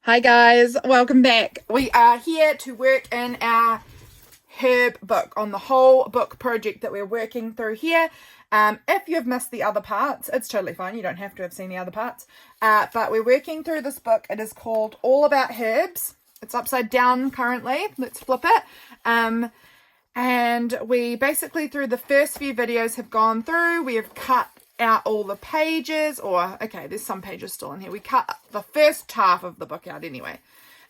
Hi guys, welcome back. We are here to work in our herb book on the whole book project that we're working through here. If you've missed the other parts, it's totally fine. You don't have to have seen the other parts. But we're working through this book. It is called All About Herbs. It's upside down currently. Let's flip it. And we basically, through the first few videos, have gone through. We have cut out all the pages, or okay, there's some pages still in here. We cut the first half of the book out anyway,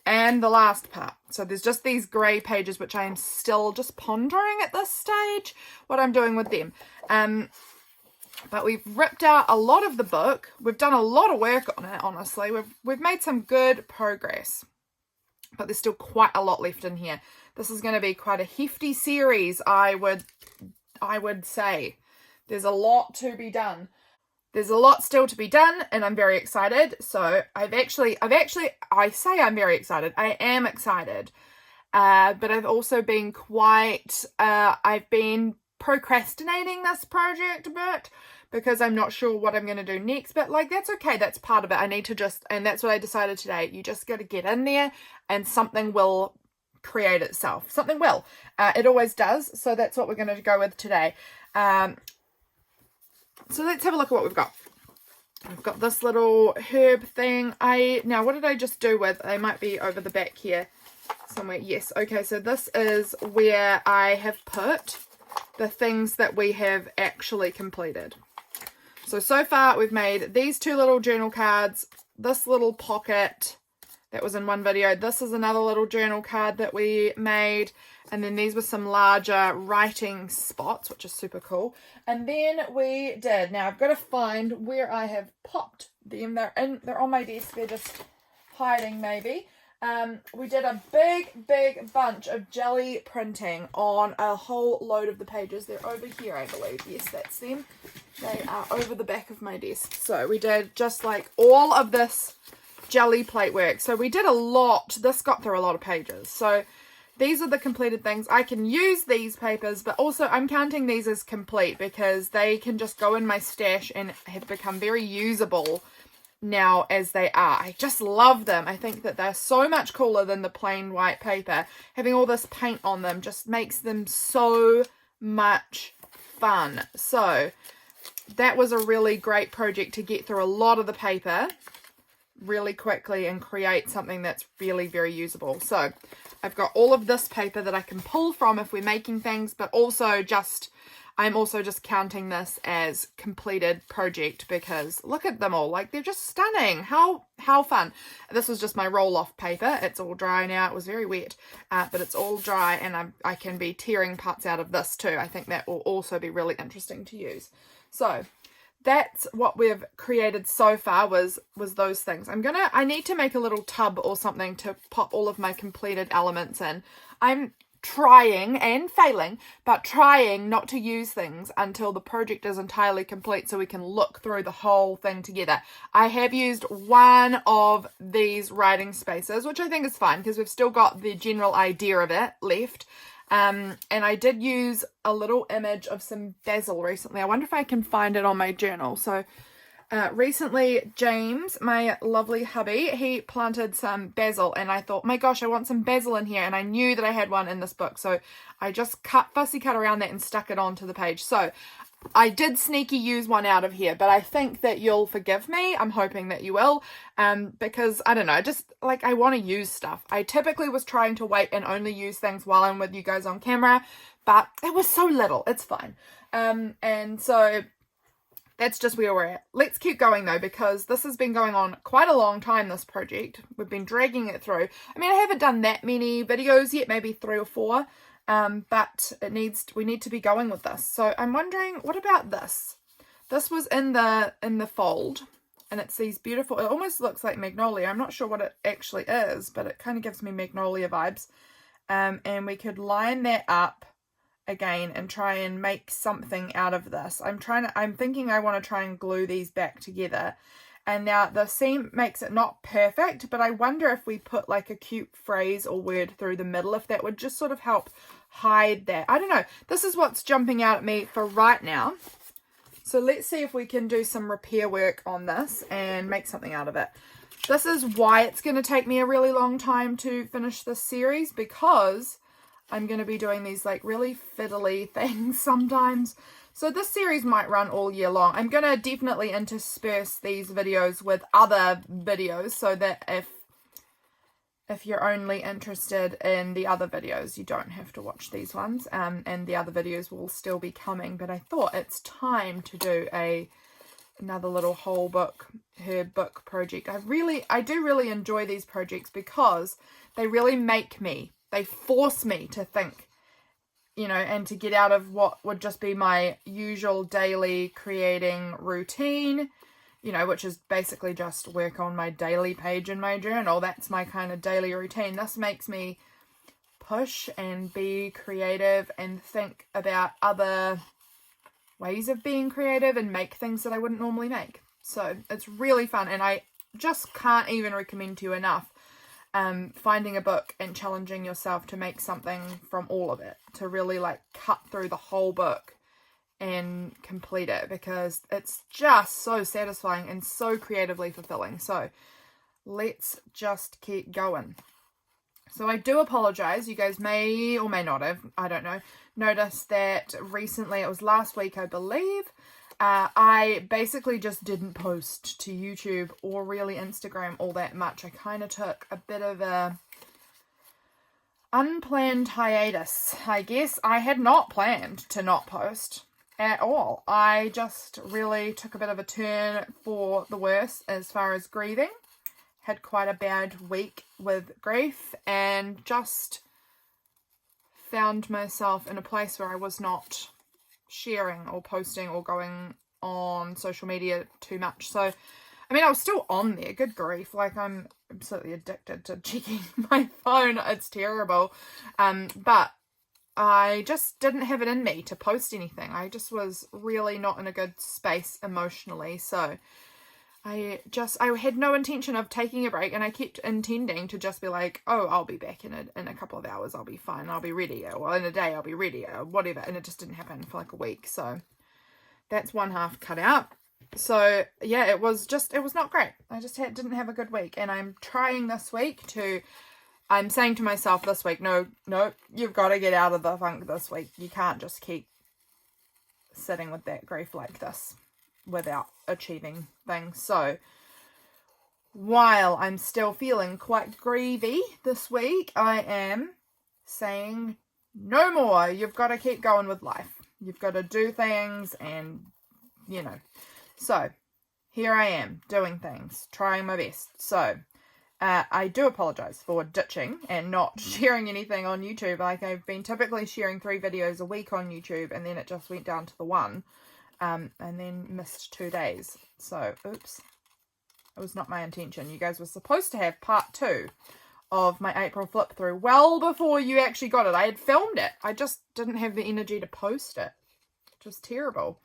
and the last part. So there's just these grey pages, which I am still just pondering at this stage what I'm doing with them. But we've ripped out a lot of the book. We've done a lot of work on it, honestly. We've made some good progress, but there's still quite a lot left in here. This is going to be quite a hefty series, I would say. There's a lot to be done. There's a lot still to be done, and I'm very excited. So I say I'm very excited. I am excited. But I've also been I've been procrastinating this project a bit because I'm not sure what I'm going to do next. But like, that's okay. That's part of it. I need to and that's what I decided today. You just got to get in there and something will create itself. Something will. It always does. So that's what we're going to go with today. So let's have a look at what we've got. I've got this little herb thing. Now, what did I just do with? They might be over the back here somewhere. Yes. Okay, so this is where I have put the things that we have actually completed. So far we've made these two little journal cards, this little pocket that was in one video. This is another little journal card that we made. And then these were some larger writing spots, which is super cool. And then we did. Now I've got to find where I have popped them. They're on my desk. They're just hiding maybe. We did a big bunch of jelly printing on a whole load of the pages. They're over here, I believe. Yes, that's them. They are over the back of my desk. So we did just like all of this jelly plate work. So we did a lot. This got through a lot of pages. So these are the completed things. I can use these papers, but also I'm counting these as complete because they can just go in my stash and have become very usable now as they are. I just love them. I think that they're so much cooler than the plain white paper. Having all this paint on them just makes them so much fun. So that was a really great project to get through a lot of the paper really quickly and create something that's really very usable. So I've got all of this paper that I can pull from if we're making things, but also I'm also just counting this as completed project because look at them all. Like, they're just stunning. How fun. This was just my roll-off paper. It's all dry now. It was very wet, but it's all dry, and I can be tearing parts out of this too. I think that will also be really interesting to use. So that's what we've created so far was those things. I need to make a little tub or something to pop all of my completed elements in. I'm trying and failing, but trying not to use things until the project is entirely complete so we can look through the whole thing together. I have used one of these writing spaces, which I think is fine because we've still got the general idea of it left. And I did use a little image of some basil recently. I wonder if I can find it on my journal. So recently James, my lovely hubby, he planted some basil and I thought, my gosh, I want some basil in here. And I knew that I had one in this book. So I just fussy cut around that and stuck it onto the page. So I did sneaky use one out of here, but I think that you'll forgive me. I'm hoping that you will, because I don't know, just like I want to use stuff. I typically was trying to wait and only use things while I'm with you guys on camera, but it was so little. It's fine. And so that's just where we're at. Let's keep going though, because this has been going on quite a long time, this project. We've been dragging it through. I mean, I haven't done that many videos yet, maybe 3 or 4. But we need to be going with this. So I'm wondering, what about this? This was in the fold, and it's these beautiful, it almost looks like magnolia. I'm not sure what it actually is, but it kind of gives me magnolia vibes. And we could line that up again and try and make something out of this. I'm thinking I want to try and glue these back together. And now the seam makes it not perfect, but I wonder if we put like a cute phrase or word through the middle, if that would just sort of help hide that. I don't know. This is what's jumping out at me for right now. So let's see if we can do some repair work on this and make something out of it. This is why it's going to take me a really long time to finish this series, because I'm going to be doing these like really fiddly things sometimes. So this series might run all year long. I'm going to definitely intersperse these videos with other videos so that if you're only interested in the other videos, you don't have to watch these ones. And the other videos will still be coming. But I thought it's time to do another little whole book, herb book project. I do really enjoy these projects because they really they force me to think, you know, and to get out of what would just be my usual daily creating routine, you know, which is basically just work on my daily page in my journal. That's my kind of daily routine. This makes me push and be creative and think about other ways of being creative and make things that I wouldn't normally make. So it's really fun, and I just can't even recommend to you enough finding a book and challenging yourself to make something from all of it, to really like cut through the whole book and complete it, because it's just so satisfying and so creatively fulfilling. So let's just keep going. So I do apologize. You guys may or may not have, I don't know, noticed that recently, it was last week, I believe, I basically just didn't post to YouTube or really Instagram all that much. I kind of took a bit of a unplanned hiatus, I guess. I had not planned to not post at all. I just really took a bit of a turn for the worse as far as grieving. Had quite a bad week with grief and just found myself in a place where I was not sharing or posting or going on social media too much. So, I mean, I was still on there, good grief. Like, I'm absolutely addicted to checking my phone. It's terrible. But I just didn't have it in me to post anything. I just was really not in a good space emotionally. So I had no intention of taking a break, and I kept intending to just be like, oh, I'll be back in a couple of hours, I'll be fine, I'll be ready, or in a day I'll be ready, or whatever, and it just didn't happen for like a week. So that's one half cut out. So yeah, it was not great. I just didn't have a good week, and I'm trying this week I'm saying to myself this week, no, you've got to get out of the funk this week. You can't just keep sitting with that grief like this without achieving things. So while I'm still feeling quite grievy this week, I am saying no more. You've got to keep going with life. You've got to do things, and you know. So here I am doing things, trying my best. So I do apologize for ditching and not sharing anything on YouTube. Like, I've been typically sharing 3 videos a week on YouTube, and then it just went down to the 1. And then missed 2 days. So, oops. It was not my intention. You guys were supposed to have part 2 of my April flip through well before you actually got it. I had filmed it. I just didn't have the energy to post it. Which was terrible.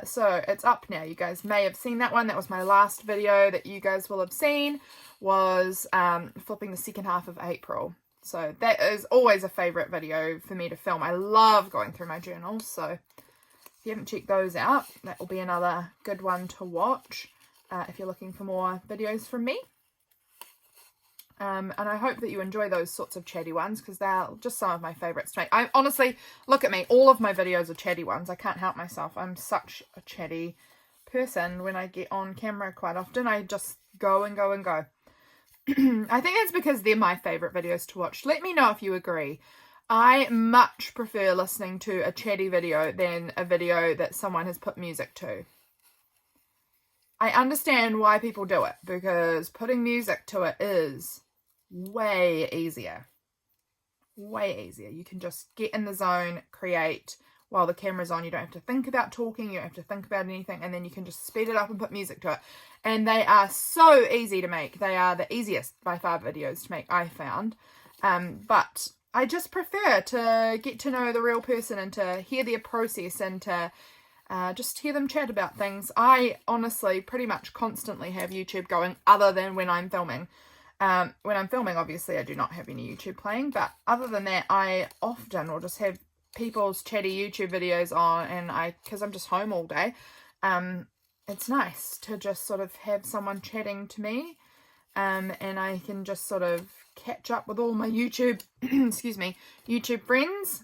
So, it's up now. You guys may have seen that one. That was my last video that you guys will have seen. Was flipping the second half of April. So, that is always a favourite video for me to film. I love going through my journals. So, if you haven't checked those out, that will be another good one to watch if you're looking for more videos from me. And I hope that you enjoy those sorts of chatty ones, because they're just some of my favourites to make. I honestly, look at me, all of my videos are chatty ones. I can't help myself. I'm such a chatty person. When I get on camera quite often, I just go and go and go. I think that's because they're my favourite videos to watch. Let me know if you agree. I much prefer listening to a chatty video than a video that someone has put music to. I understand why people do it, because putting music to it is way easier. Way easier. You can just get in the zone, create while the camera's on. You don't have to think about talking, you don't have to think about anything, and then you can just speed it up and put music to it. And they are so easy to make. They are the easiest by far videos to make, I found. But I just prefer to get to know the real person and to hear their process and to just hear them chat about things. I honestly pretty much constantly have YouTube going, other than when I'm filming. When I'm filming, obviously, I do not have any YouTube playing, but other than that, I often will just have people's chatty YouTube videos on, and because I'm just home all day, it's nice to just sort of have someone chatting to me. and I can just sort of catch up with all my YouTube, excuse me, YouTube friends.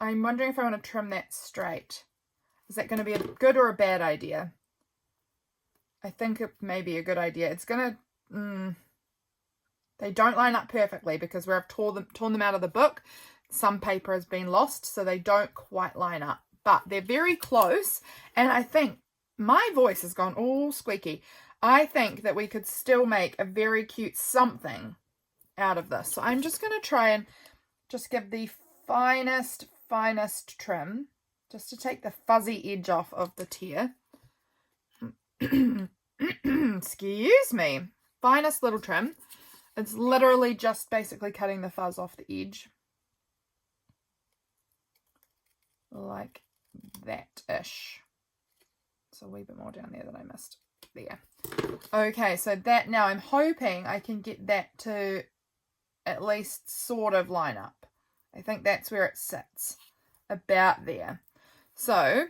I'm wondering if I want to trim that straight. Is that going to be a good or a bad idea? I think it may be a good idea. It's going to, they don't line up perfectly because where I've torn them out of the book, some paper has been lost, so they don't quite line up. But they're very close, and I think my voice has gone all squeaky. I think that we could still make a very cute something out of this. So I'm just going to try and just give the finest trim, just to take the fuzzy edge off of the tear. Excuse me. Finest little trim. It's literally just basically cutting the fuzz off the edge. Like that-ish. It's a wee bit more down there than I missed. There. Okay, so that now I'm hoping I can get that to at least sort of line up. I think that's where it sits. About there. So,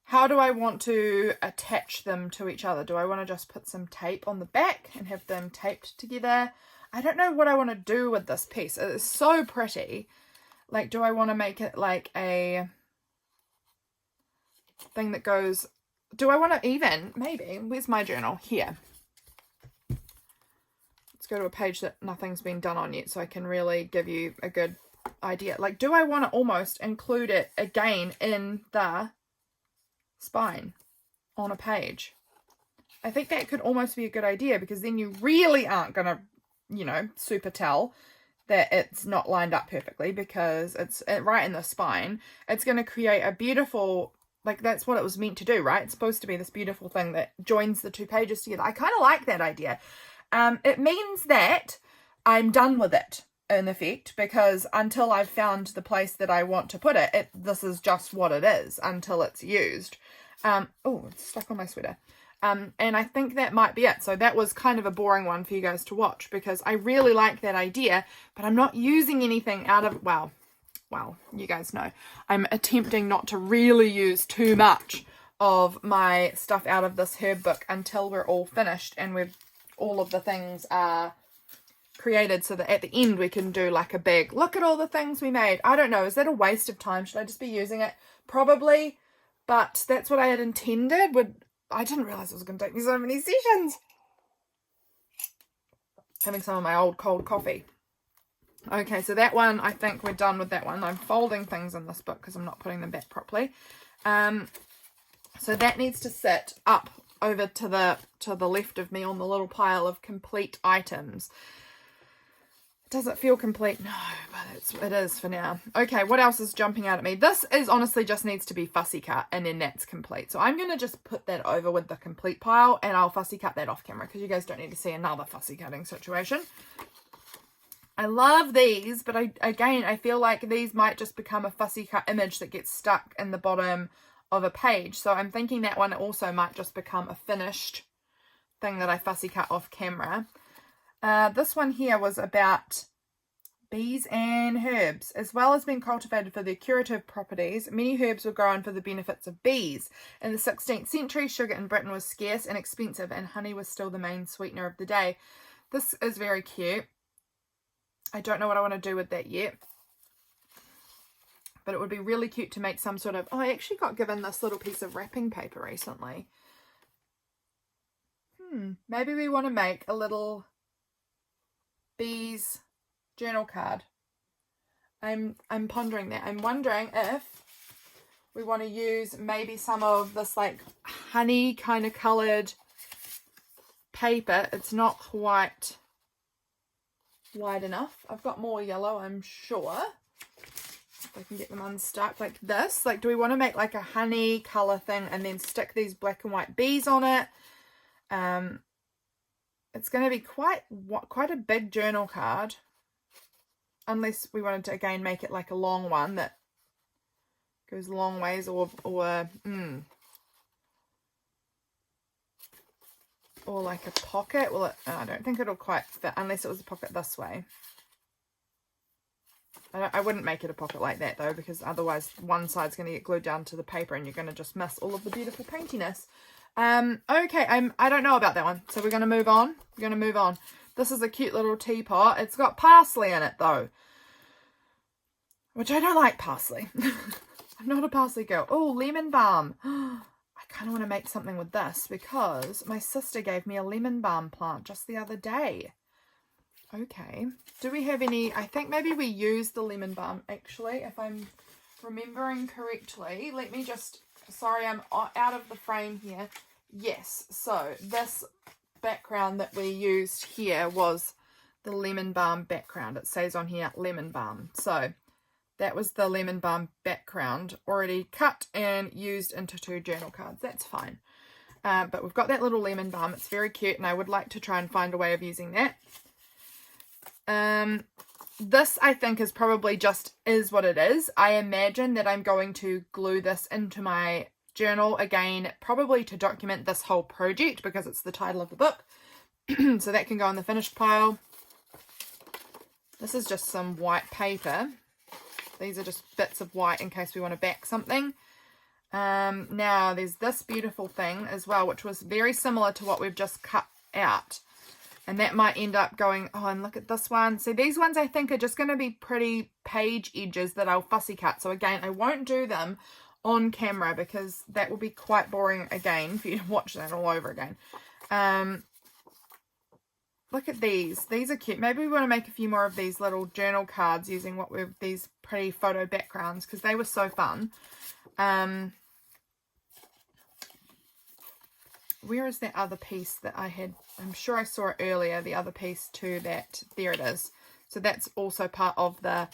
how do I want to attach them to each other? Do I want to just put some tape on the back and have them taped together? I don't know what I want to do with this piece. It is so pretty. Like, do I want to make it like a thing that goes... Do I want to even... Maybe. Where's my journal? Here. Let's go to a page that nothing's been done on yet so I can really give you a good idea. Like, do I want to almost include it again in the spine on a page? I think that could almost be a good idea because then you really aren't going to, you know, super tell that it's not lined up perfectly because it's right in the spine. It's going to create a beautiful, like that's what it was meant to do, right? It's supposed to be this beautiful thing that joins the two pages together. I kind of like that idea. It means that I'm done with it in effect because until I've found the place that I want to put it, this is just what it is until it's used. Oh, it's stuck on my sweater. And I think that might be it. So that was kind of a boring one for you guys to watch because I really like that idea, but I'm not using anything out of, well, you guys know, I'm attempting not to really use too much of my stuff out of this herb book until we're all finished and all of the things are created so that at the end we can do like a big, look at all the things we made. I don't know. Is that a waste of time? Should I just be using it? Probably, but that's what I had intended. I didn't realize it was going to take me so many sessions. Having some of my old cold coffee. Okay, so that one, I think we're done with that one. I'm folding things in this book because I'm not putting them back properly. So that needs to sit up over to the left of me on the little pile of complete items. Does it feel complete? No, but it is for now. Okay, what else is jumping out at me? This is honestly just needs to be fussy cut and then that's complete. So I'm going to just put that over with the complete pile and I'll fussy cut that off camera because you guys don't need to see another fussy cutting situation. I love these, but I feel like these might just become a fussy cut image that gets stuck in the bottom of a page. So I'm thinking that one also might just become a finished thing that I fussy cut off camera. This one here was about bees and herbs. As well as being cultivated for their curative properties, many herbs were grown for the benefits of bees. In the 16th century, sugar in Britain was scarce and expensive, and honey was still the main sweetener of the day. This is very cute. I don't know what I want to do with that yet. But it would be really cute to make some sort of... Oh, I actually got given this little piece of wrapping paper recently. Maybe we want to make a little bees journal card. I'm pondering that. I'm wondering if we want to use maybe some of this like honey kind of coloured paper. It's not quite wide enough. I've got more yellow, I'm sure. If I can get them unstuck like this. Like, do we want to make like a honey colour thing and then stick these black and white bees on it? It's going to be quite a big journal card. Unless we wanted to, again, make it like a long one that goes a long ways or like a pocket. Well, I don't think it'll quite fit unless it was a pocket this way. I wouldn't make it a pocket like that though, because otherwise one side's going to get glued down to the paper and you're going to just miss all of the beautiful paintiness. Okay, I don't know about that one, so we're going to move on. This is a cute little teapot. It's got parsley in it, though, which I don't like parsley. I'm not a parsley girl. Oh, lemon balm. I kind of want to make something with this because my sister gave me a lemon balm plant just the other day. Okay. Do we have any? I think maybe we used the lemon balm, actually, if I'm remembering correctly. Let me just... Sorry, I'm out of the frame here. Yes, so this background that we used here was the lemon balm background. It says on here, lemon balm. So that was the lemon balm background already cut and used into 2 journal cards. That's fine. But we've got that little lemon balm. It's very cute, and I would like to try and find a way of using that. This, I think, is probably just is what it is. I imagine that I'm going to glue this into my journal again, probably to document this whole project because it's the title of the book. So that can go on the finished pile. This is just some white paper. These are just bits of white in case we want to back something. Now there's this beautiful thing as well, which was very similar to what we've just cut out. And that might end up going, oh, and look at this one. So these ones I think are just going to be pretty page edges that I'll fussy cut. So again, I won't do them on camera because that will be quite boring again for you to watch that all over again. Look at these. These are cute. Maybe we want to make a few more of these little journal cards using what we've these pretty photo backgrounds because they were so fun. Where is that other piece that I had? I'm sure I saw it earlier, the other piece to that. There it is. So that's also part of the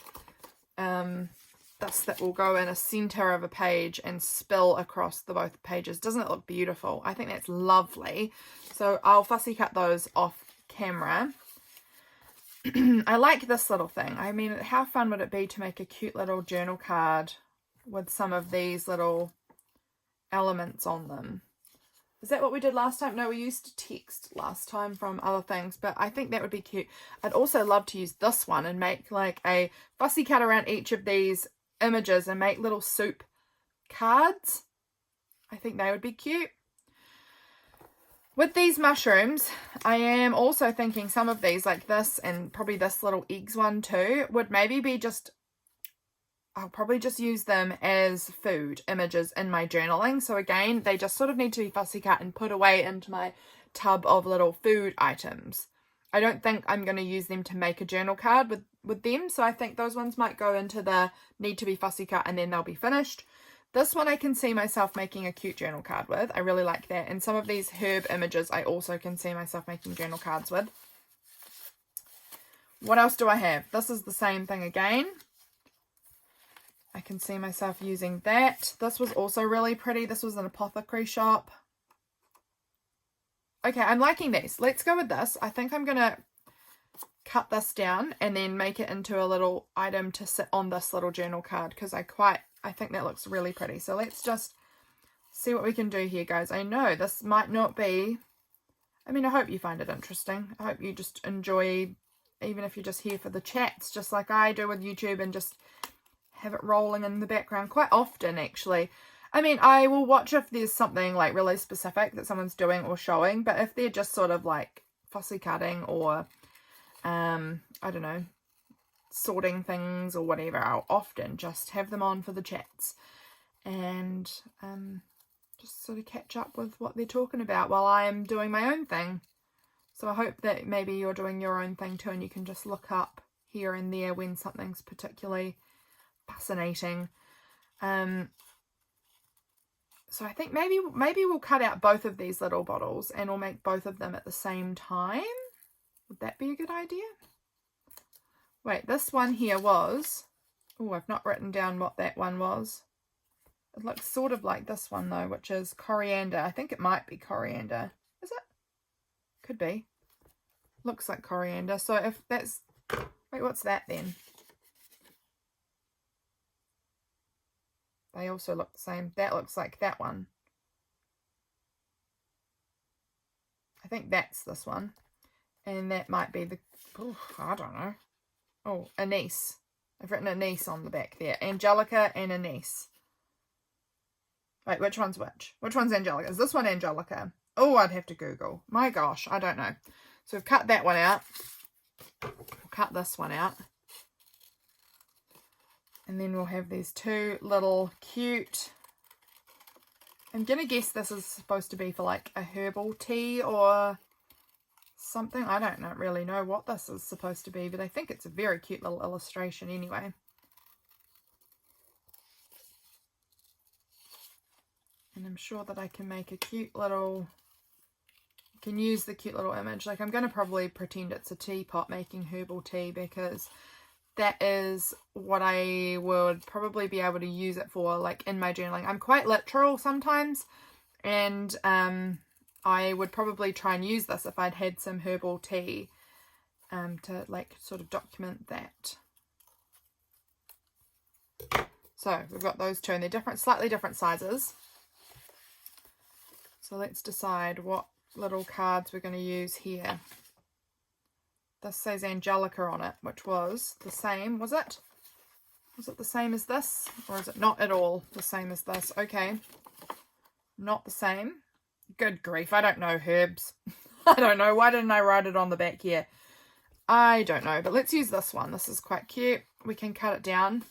dust that will go in a center of a page and spill across the both pages. Doesn't it look beautiful? I think that's lovely. So I'll fussy cut those off camera. I like this little thing. I mean, how fun would it be to make a cute little journal card with some of these little elements on them? Is that what we did last time? No, we used text last time from other things, but I think that would be cute. I'd also love to use this one and make like a fussy cut around each of these images and make little soup cards. I think they would be cute. With these mushrooms, I am also thinking some of these, like this and probably this little eggs one too, would maybe be just... I'll probably just use them as food images in my journaling. So again, they just sort of need to be fussy cut and put away into my tub of little food items. I don't think I'm going to use them to make a journal card with them. So I think those ones might go into the need to be fussy cut and then they'll be finished. This one I can see myself making a cute journal card with. I really like that. And some of these herb images I also can see myself making journal cards with. What else do I have? This is the same thing again. I can see myself using that. This was also really pretty. This was an apothecary shop. Okay, I'm liking these. Let's go with this. I think I'm going to cut this down and then make it into a little item to sit on this little journal card because I think that looks really pretty. So let's just see what we can do here, guys. I know this might not be... I mean, I hope you find it interesting. I hope you just enjoy, even if you're just here for the chats, just like I do with YouTube and just... have it rolling in the background quite often, actually. I mean, I will watch if there's something like really specific that someone's doing or showing, but if they're just sort of like fussy cutting or I don't know, sorting things or whatever, I'll often just have them on for the chats and just sort of catch up with what they're talking about while I am doing my own thing. So I hope that maybe you're doing your own thing too and you can just look up here and there when something's particularly fascinating. So I think maybe we'll cut out both of these little bottles and we'll make both of them at the same time. Would that be a good idea? Wait, this one here was... Oh, I've not written down what that one was. It looks sort of like this one though, which is coriander. I think it might be coriander. Is it? Could be. Looks like coriander. So if that's... Wait, what's that then? They also look the same. That looks like that one. I think that's this one. And that might be the... Oh, I don't know. Oh, anise. I've written anise on the back there. Angelica and anise. Wait, which one's which? Which one's Angelica? Is this one Angelica? Oh, I'd have to Google. My gosh, I don't know. So we've cut that one out. We'll cut this one out. And then we'll have these two little cute... I'm going to guess this is supposed to be for like a herbal tea or something. I don't really know what this is supposed to be, but I think it's a very cute little illustration anyway. And I'm sure that I can make a cute little... I can use the cute little image. Like, I'm going to probably pretend it's a teapot making herbal tea, because that is what I would probably be able to use it for, like, in my journaling. I'm quite literal sometimes, and I would probably try and use this if I'd had some herbal tea to, like, sort of document that. So we've got those two, and they're different, slightly different sizes. So let's decide what little cards we're going to use here. This says Angelica on it, which was the same, was it? Was it the same as this? Or is it not at all the same as this? Okay. Not the same. Good grief, I don't know herbs. I don't know. Why didn't I write it on the back here? I don't know, but let's use this one. This is quite cute. We can cut it down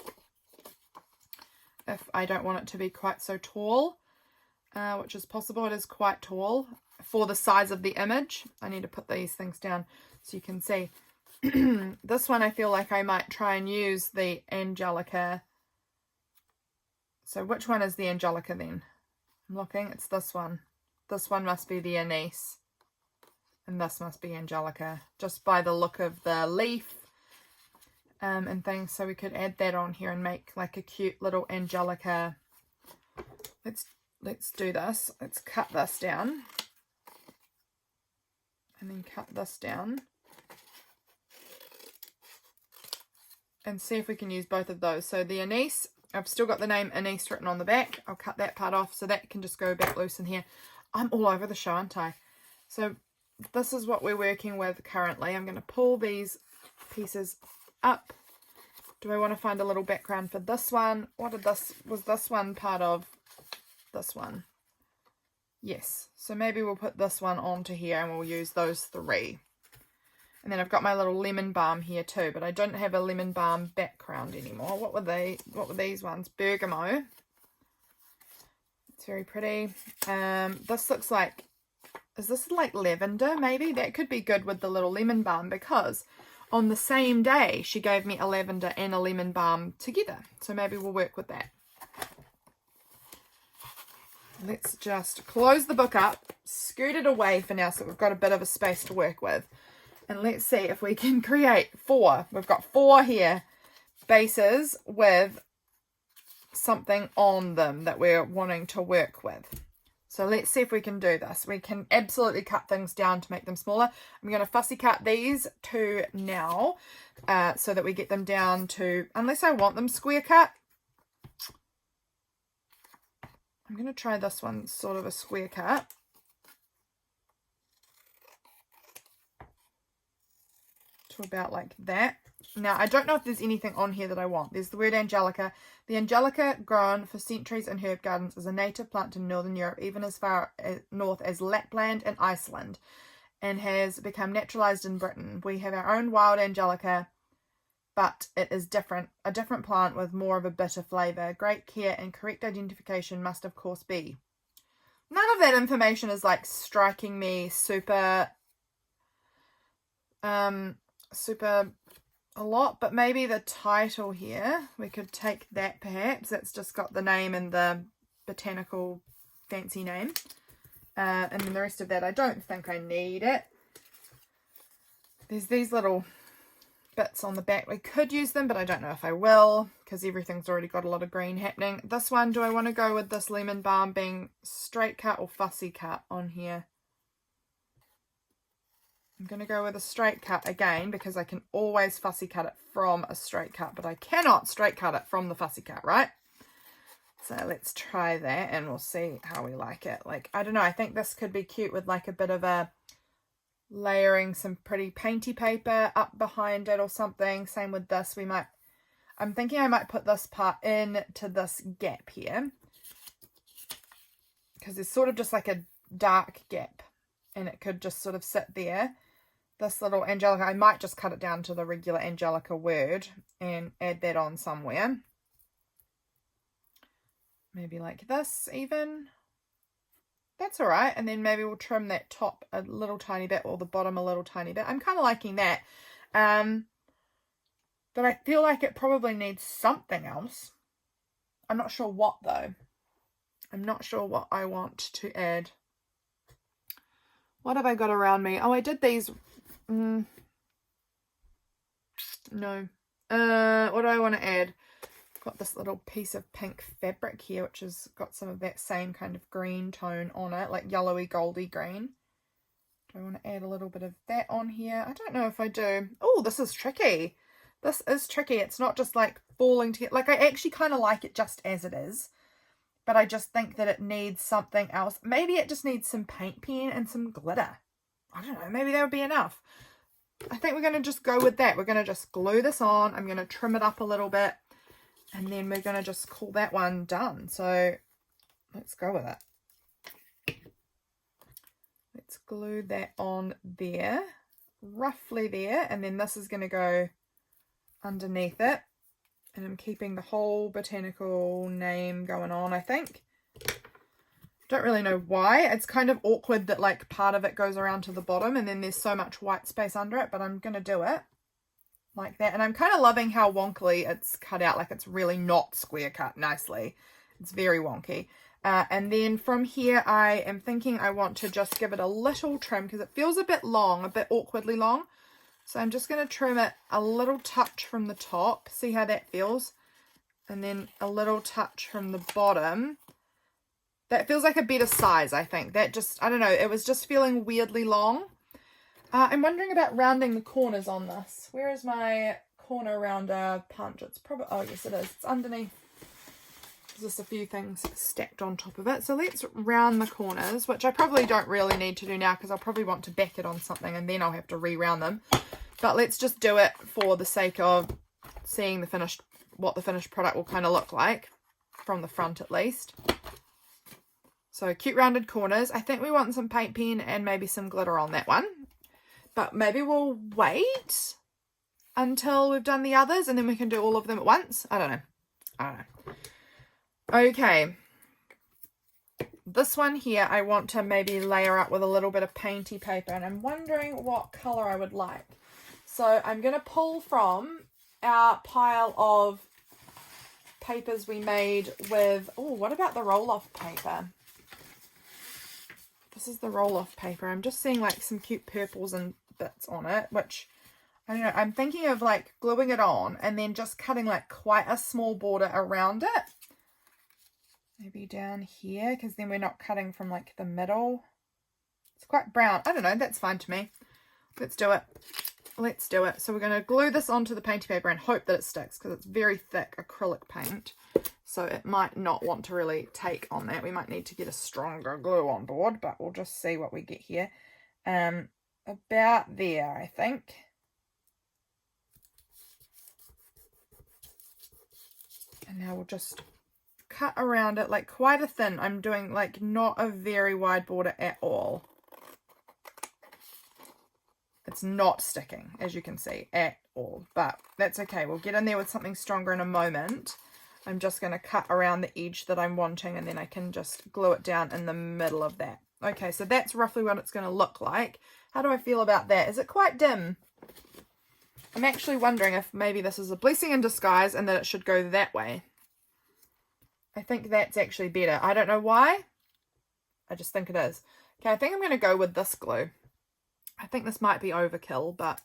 if I don't want it to be quite so tall, which is possible. It is quite tall for the size of the image. I need to put these things down so you can see. This one I feel like I might try and use the Angelica. So which one is the Angelica then? I'm looking, it's this one. This one must be the anise. And this must be Angelica, just by the look of the leaf and things. So we could add that on here and make like a cute little Angelica. Let's do this. Let's cut this down. And then cut this down. And see if we can use both of those. So the anise, I've still got the name anise written on the back. I'll cut that part off so that can just go back loose in here. I'm all over the show, aren't I? So this is what we're working with currently. I'm going to pull these pieces up. Do I want to find a little background for this one? Was this one part of this one? Yes. So maybe we'll put this one onto here and we'll use those three. And then I've got my little lemon balm here too, but I don't have a lemon balm background anymore. What were these ones? Bergamot. It's very pretty. This looks like, is this like lavender maybe? That could be good with the little lemon balm, because on the same day she gave me a lavender and a lemon balm together. So maybe we'll work with that. Let's just close the book up, scoot it away for now so we've got a bit of a space to work with. And let's see if we can create 4. We've got 4 here, bases with something on them that we're wanting to work with. So let's see if we can do this. We can absolutely cut things down to make them smaller. I'm going to fussy cut these 2 now so that we get them down to, unless I want them square cut. I'm going to try this one, sort of a square cut. To about like that. Now, I don't know if there's anything on here that I want. There's the word Angelica. The Angelica, grown for centuries in herb gardens, is a native plant in Northern Europe, even as far north as Lapland and Iceland, and has become naturalized in Britain. We have our own wild Angelica, but it is different, a different plant with more of a bitter flavour. Great care and correct identification must, of course, be. None of that information is like striking me super a lot, but maybe the title here, we could take that perhaps. It's just got the name and the botanical fancy name. And then the rest of that, I don't think I need it. There's these little bits on the back. We could use them, but I don't know if I will, because everything's already got a lot of green happening. This one, do I want to go with this lemon balm being straight cut or fussy cut on here? I'm going to go with a straight cut again, because I can always fussy cut it from a straight cut, but I cannot straight cut it from the fussy cut, right? So let's try that and we'll see how we like it. Like, I don't know, I think this could be cute with like a bit of a layering some pretty painty paper up behind it or something. Same with this. I'm thinking I might put this part in to this gap here. because there's sort of just like a dark gap and it could just sort of sit there. This little Angelica, I might just cut it down to the regular Angelica word and add that on somewhere. Maybe like this even. That's all right. And then maybe we'll trim that top a little tiny bit or the bottom a little tiny bit. I'm kind of liking that. But I feel like it probably needs something else. I'm not sure what though. I'm not sure what I want to add. What have I got around me? Oh, I did these. No. What do I want to add? Got this little piece of pink fabric here, which has got some of that same kind of green tone on it, like yellowy goldy green. Do I want to add a little bit of that on here? I don't know if I do. Oh, this is tricky. This is tricky. It's not just like falling together. Like I actually kind of like it just as it is, but I just think that it needs something else. Maybe it just needs some paint pen and some glitter. I don't know. Maybe that would be enough. I think we're going to just go with that. We're going to just glue this on. I'm going to trim it up a little bit. And then we're going to just call that one done. So let's go with it. Let's glue that on there, roughly there. And then this is going to go underneath it. And I'm keeping the whole botanical name going on, I think. Don't really know why. It's kind of awkward that like part of it goes around to the bottom and then there's so much white space under it, but I'm going to do it like that. And I'm kind of loving how wonkily it's cut out. Like it's really not square cut nicely. It's very wonky. And then from here, I am thinking I want to just give it a little trim because it feels a bit long, a bit awkwardly long. So I'm just going to trim it a little touch from the top. See how that feels? And then a little touch from the bottom. That feels like a better size, I think. That just, I don't know, it was just feeling weirdly long. I'm wondering about rounding the corners on this. Where is my corner rounder punch? It's probably, oh yes it is. It's underneath. There's just a few things stacked on top of it. So let's round the corners, which I probably don't really need to do now because I'll probably want to back it on something and then I'll have to re-round them. But let's just do it for the sake of seeing the finished, what the finished product will kind of look like from the front at least. So cute rounded corners. I think we want some paint pen and maybe some glitter on that one. But maybe we'll wait until we've done the others and then we can do all of them at once. I don't know. Okay. This one here I want to maybe layer up with a little bit of painty paper and I'm wondering what colour I would like. So I'm going to pull from our pile of papers we made with, oh, what about the roll-off paper? This is the roll-off paper. I'm just seeing like some cute purples and bits on it, which, I don't know, I'm thinking of like gluing it on and then just cutting like quite a small border around it. Maybe down here, because then we're not cutting from like the middle. It's quite brown. I don't know, that's fine to me. Let's do it. Let's do it. So we're going to glue this onto the painty paper and hope that it sticks because it's very thick acrylic paint. So it might not want to really take on that. We might need to get a stronger glue on board, but we'll just see what we get here. About there, I think. And now we'll just cut around it like quite a thin. I'm doing like not a very wide border at all. It's not sticking, as you can see, at all. But that's okay. We'll get in there with something stronger in a moment. I'm just going to cut around the edge that I'm wanting and then I can just glue it down in the middle of that. Okay, so that's roughly what it's going to look like. How do I feel about that? Is it quite dim? I'm actually wondering if maybe this is a blessing in disguise and that it should go that way. I think that's actually better. I don't know why. I just think it is. Okay, I think I'm going to go with this glue. I think this might be overkill, but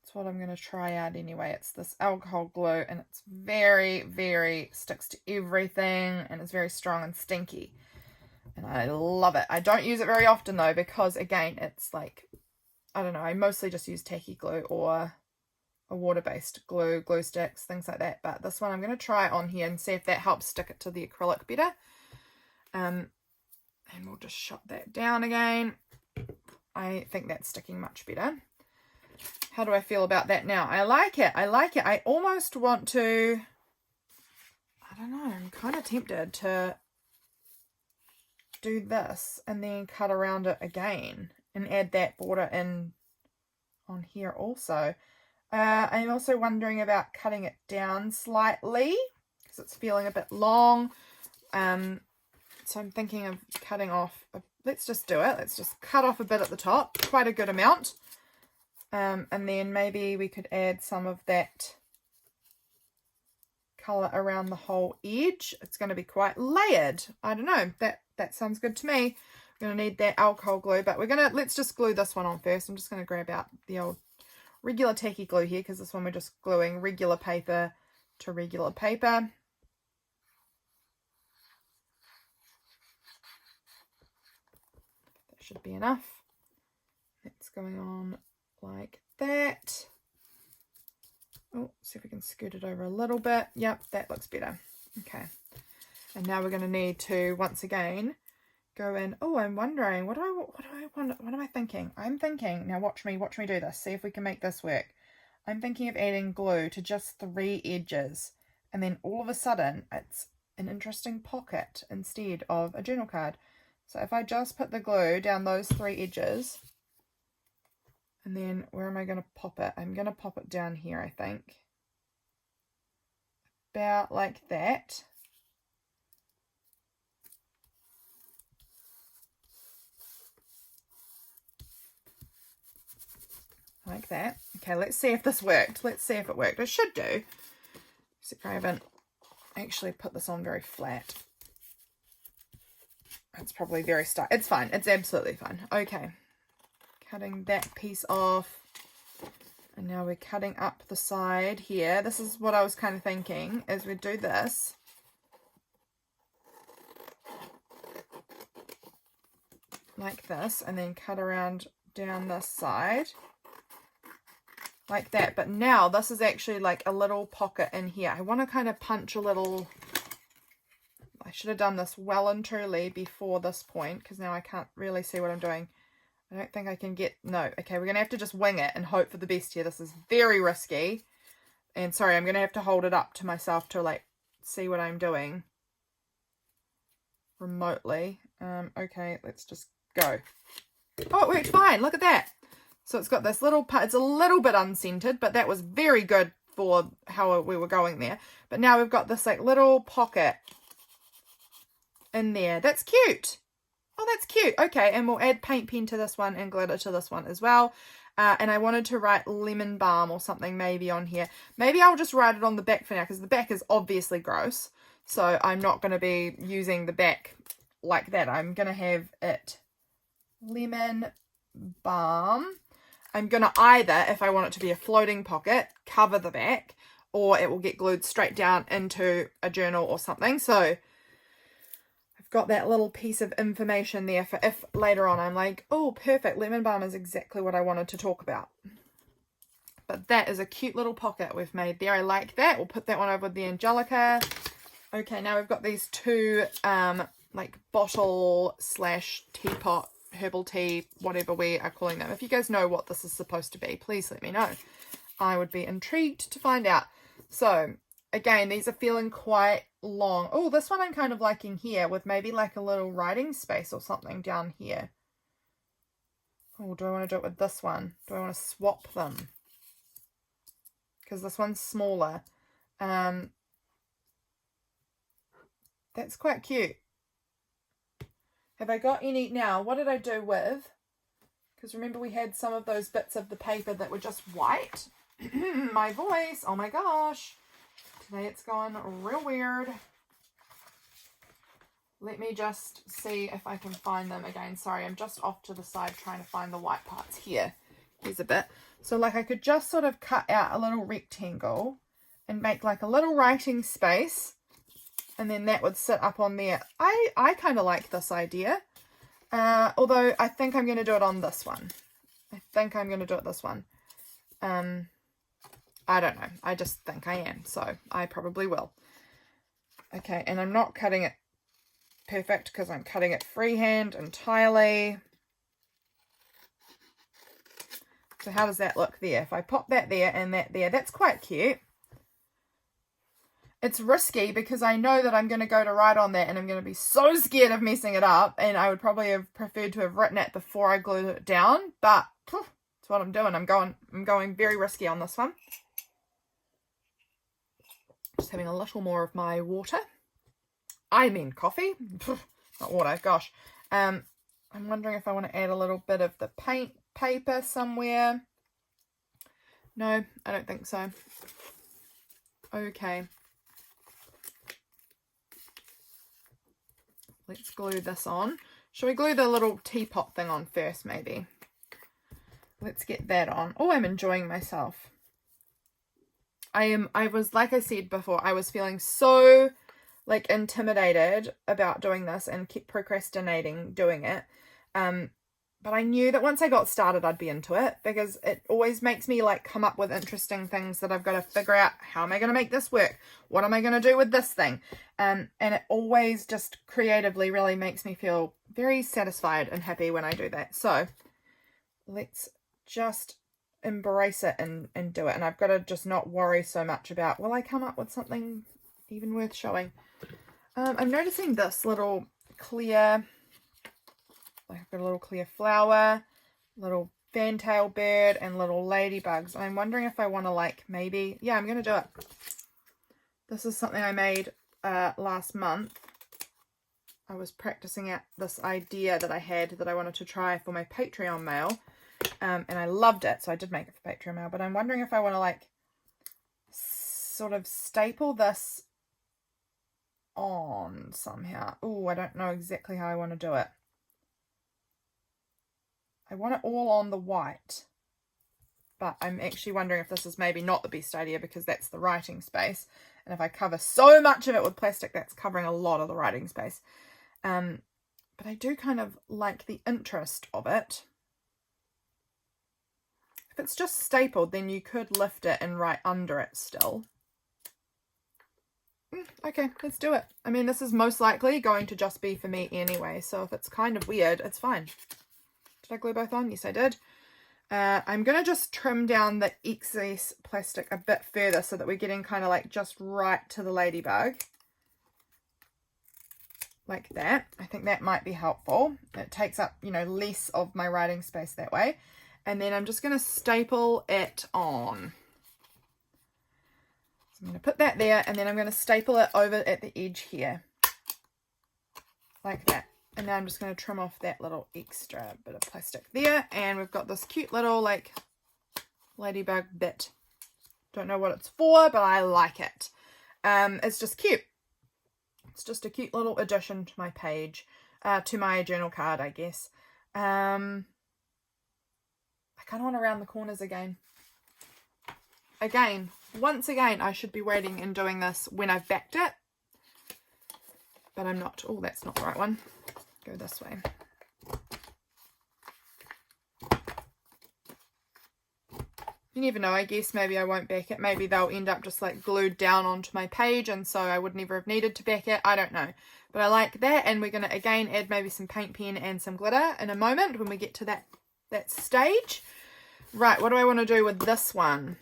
it's what I'm going to try out anyway. It's this alcohol glue and it's very, very sticks to everything and it's very strong and stinky. And I love it. I don't use it very often though because again, it's like, I don't know, I mostly just use tacky glue or a water-based glue, glue sticks, things like that. But this one I'm going to try on here and see if that helps stick it to the acrylic better. And we'll just shut that down again. I think that's sticking much better. How do I feel about that now? I like it. I like it. I almost want to, I don't know, I'm kind of tempted to do this and then cut around it again and add that border in on here also. I'm also wondering about cutting it down slightly because it's feeling a bit long. So I'm thinking of cutting off, let's just do it. Let's just cut off a bit at the top, quite a good amount. And then maybe we could add some of that colour around the whole edge. It's going to be quite layered. I don't know, that sounds good to me. We're going to need that alcohol glue, but let's just glue this one on first. I'm just going to grab out the old regular tacky glue here because this one we're just gluing regular paper to regular paper. That should be enough. That's going on like that. Oh, see if we can scoot it over a little bit. Yep, that looks better. Okay. And now we're going to need to, once again, go in. Oh, I'm wondering, what am I thinking? I'm thinking, now watch me do this. See if we can make this work. I'm thinking of adding glue to just 3 edges. And then all of a sudden, it's an interesting pocket instead of a journal card. So if I just put the glue down those 3 edges, and then where am I going to pop it? I'm going to pop it down here, I think. About like that. Like that. Okay, let's see if this worked. Let's see if it worked. It should do. Except I haven't actually put this on very flat. It's probably very stuck. It's fine. It's absolutely fine. Okay. Cutting that piece off. And now we're cutting up the side here. This is what I was kind of thinking as we do this. Like this. And then cut around down this side. Like that. But now this is actually like a little pocket in here. I want to kind of punch a little. I should have done this well and truly before this point because now I can't really see what I'm doing. I don't think I can get, no, okay, we're going to have to just wing it and hope for the best here. This is very risky. And sorry, I'm going to have to hold it up to myself to like see what I'm doing remotely. Okay, let's just go. Oh, it worked fine. Look at that. So it's got this little part. It's a little bit uncentered, but that was very good for how we were going there. But now we've got this like little pocket in there. That's cute. Oh, that's cute. Okay, and we'll add paint pen to this one and glitter to this one as well. And I wanted to write lemon balm or something maybe on here. Maybe I'll just write it on the back for now because the back is obviously gross. So I'm not going to be using the back like that. I'm going to have it lemon balm. I'm going to either, if I want it to be a floating pocket, cover the back, or it will get glued straight down into a journal or something. So got that little piece of information there for if later on I'm like, oh, perfect, lemon balm is exactly what I wanted to talk about. But that is a cute little pocket we've made there. I like that. We'll put that one over with the Angelica. Okay, now we've got these 2 like bottle / teapot herbal tea, whatever we are calling them. If you guys know what this is supposed to be, please let me know. I would be intrigued to find out. So again, these are feeling quite long. Oh, this one I'm kind of liking here with maybe like a little writing space or something down here. Oh, do I want to do it with this one? Do I want to swap them? Because this one's smaller. That's quite cute. Have I got any now? What did I do with? Because remember we had some of those bits of the paper that were just white. My voice. Oh my gosh. Today it's gone real weird. Let me just see if I can find them again. Sorry, I'm just off to the side trying to find the white parts here. Here's a bit. So like I could just sort of cut out a little rectangle and make like a little writing space. And then that would sit up on there. I kind of like this idea. Although I think I'm going to do it on this one. I think I'm going to do it this one. I don't know. I just think I am. So I probably will. Okay. And I'm not cutting it perfect because I'm cutting it freehand entirely. So how does that look there? If I pop that there and that there, that's quite cute. it's risky because I know that I'm going to go to write on that and I'm going to be so scared of messing it up, and I would probably have preferred to have written it before I glued it down, but that's what I'm doing. I'm going very risky on this one. Just having a little more of my water. I mean coffee, not water, gosh. I'm wondering if I want to add a little bit of the paint paper somewhere. No, I don't think so. Okay. Let's glue this on. Shall we glue the little teapot thing on first, maybe? Let's get that on. Oh, I'm enjoying myself. I was, like I said before, I was feeling so like intimidated about doing this and kept procrastinating doing it. But I knew that once I got started, I'd be into it, because it always makes me like come up with interesting things that I've got to figure out. How am I going to make this work? What am I going to do with this thing? And it always just creatively really makes me feel very satisfied and happy when I do that. So let's just embrace it and do it. And I've got to just not worry so much about, will I come up with something even worth showing? I'm noticing this little clear, like I've got a little clear flower, little fantail bird, and little ladybugs. I'm wondering if I want to like maybe, yeah, I'm going to do it. This is something I made last month. I was practicing out this idea that I had that I wanted to try for my Patreon mail. And I loved it, so I did make it for Patreon mail. But I'm wondering if I want to like sort of staple this on somehow. Oh, I don't know exactly how I want to do it. I want it all on the white, but I'm actually wondering if this is maybe not the best idea, because that's the writing space, and if I cover so much of it with plastic, that's covering a lot of the writing space. But I do kind of like the interest of it. If it's just stapled, then you could lift it and write under it still. Okay, let's do it. I mean, this is most likely going to just be for me anyway, so if it's kind of weird, it's fine. Did I glue both on? Yes, I did. I'm going to just trim down the excess plastic a bit further so that we're getting kind of like just right to the ladybug. Like that. I think that might be helpful. It takes up, you know, less of my writing space that way. And then I'm just going to staple it on. So I'm going to put that there, and then I'm going to staple it over at the edge here. Like that. And now I'm just going to trim off that little extra bit of plastic there. And we've got this cute little like ladybug bit. Don't know what it's for, but I like it. It's just cute. It's just a cute little addition to my page, to my journal card, I guess. I kind of want to round the corners again. Once again, I should be waiting and doing this when I've backed it. But I'm not. Oh, that's not the right one. Go this way. You never know. I guess maybe I won't back it. Maybe they'll end up just like glued down onto my page, and so I would never have needed to back it. I don't know. But I like that, and we're going to again add maybe some paint pen and some glitter in a moment when we get to that stage. Right, what do I want to do with this one?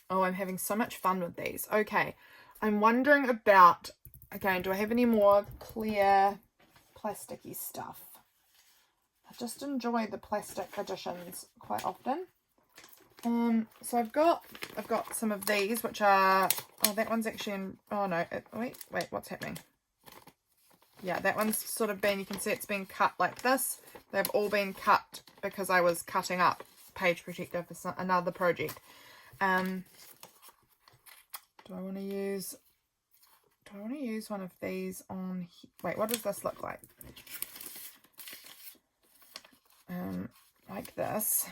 Oh, I'm having so much fun with these. Okay, I'm wondering about, again, do I have any more clear plasticky stuff? I just enjoy the plastic additions quite often. So I've got some of these, which are, oh, that one's actually in, oh no, wait, what's happening? Yeah, that one's sort of been, you can see it's been cut like this. They've all been cut because I was cutting up page protector for another project. Do I want to use one of these on here? Wait, what does this look like? Like this,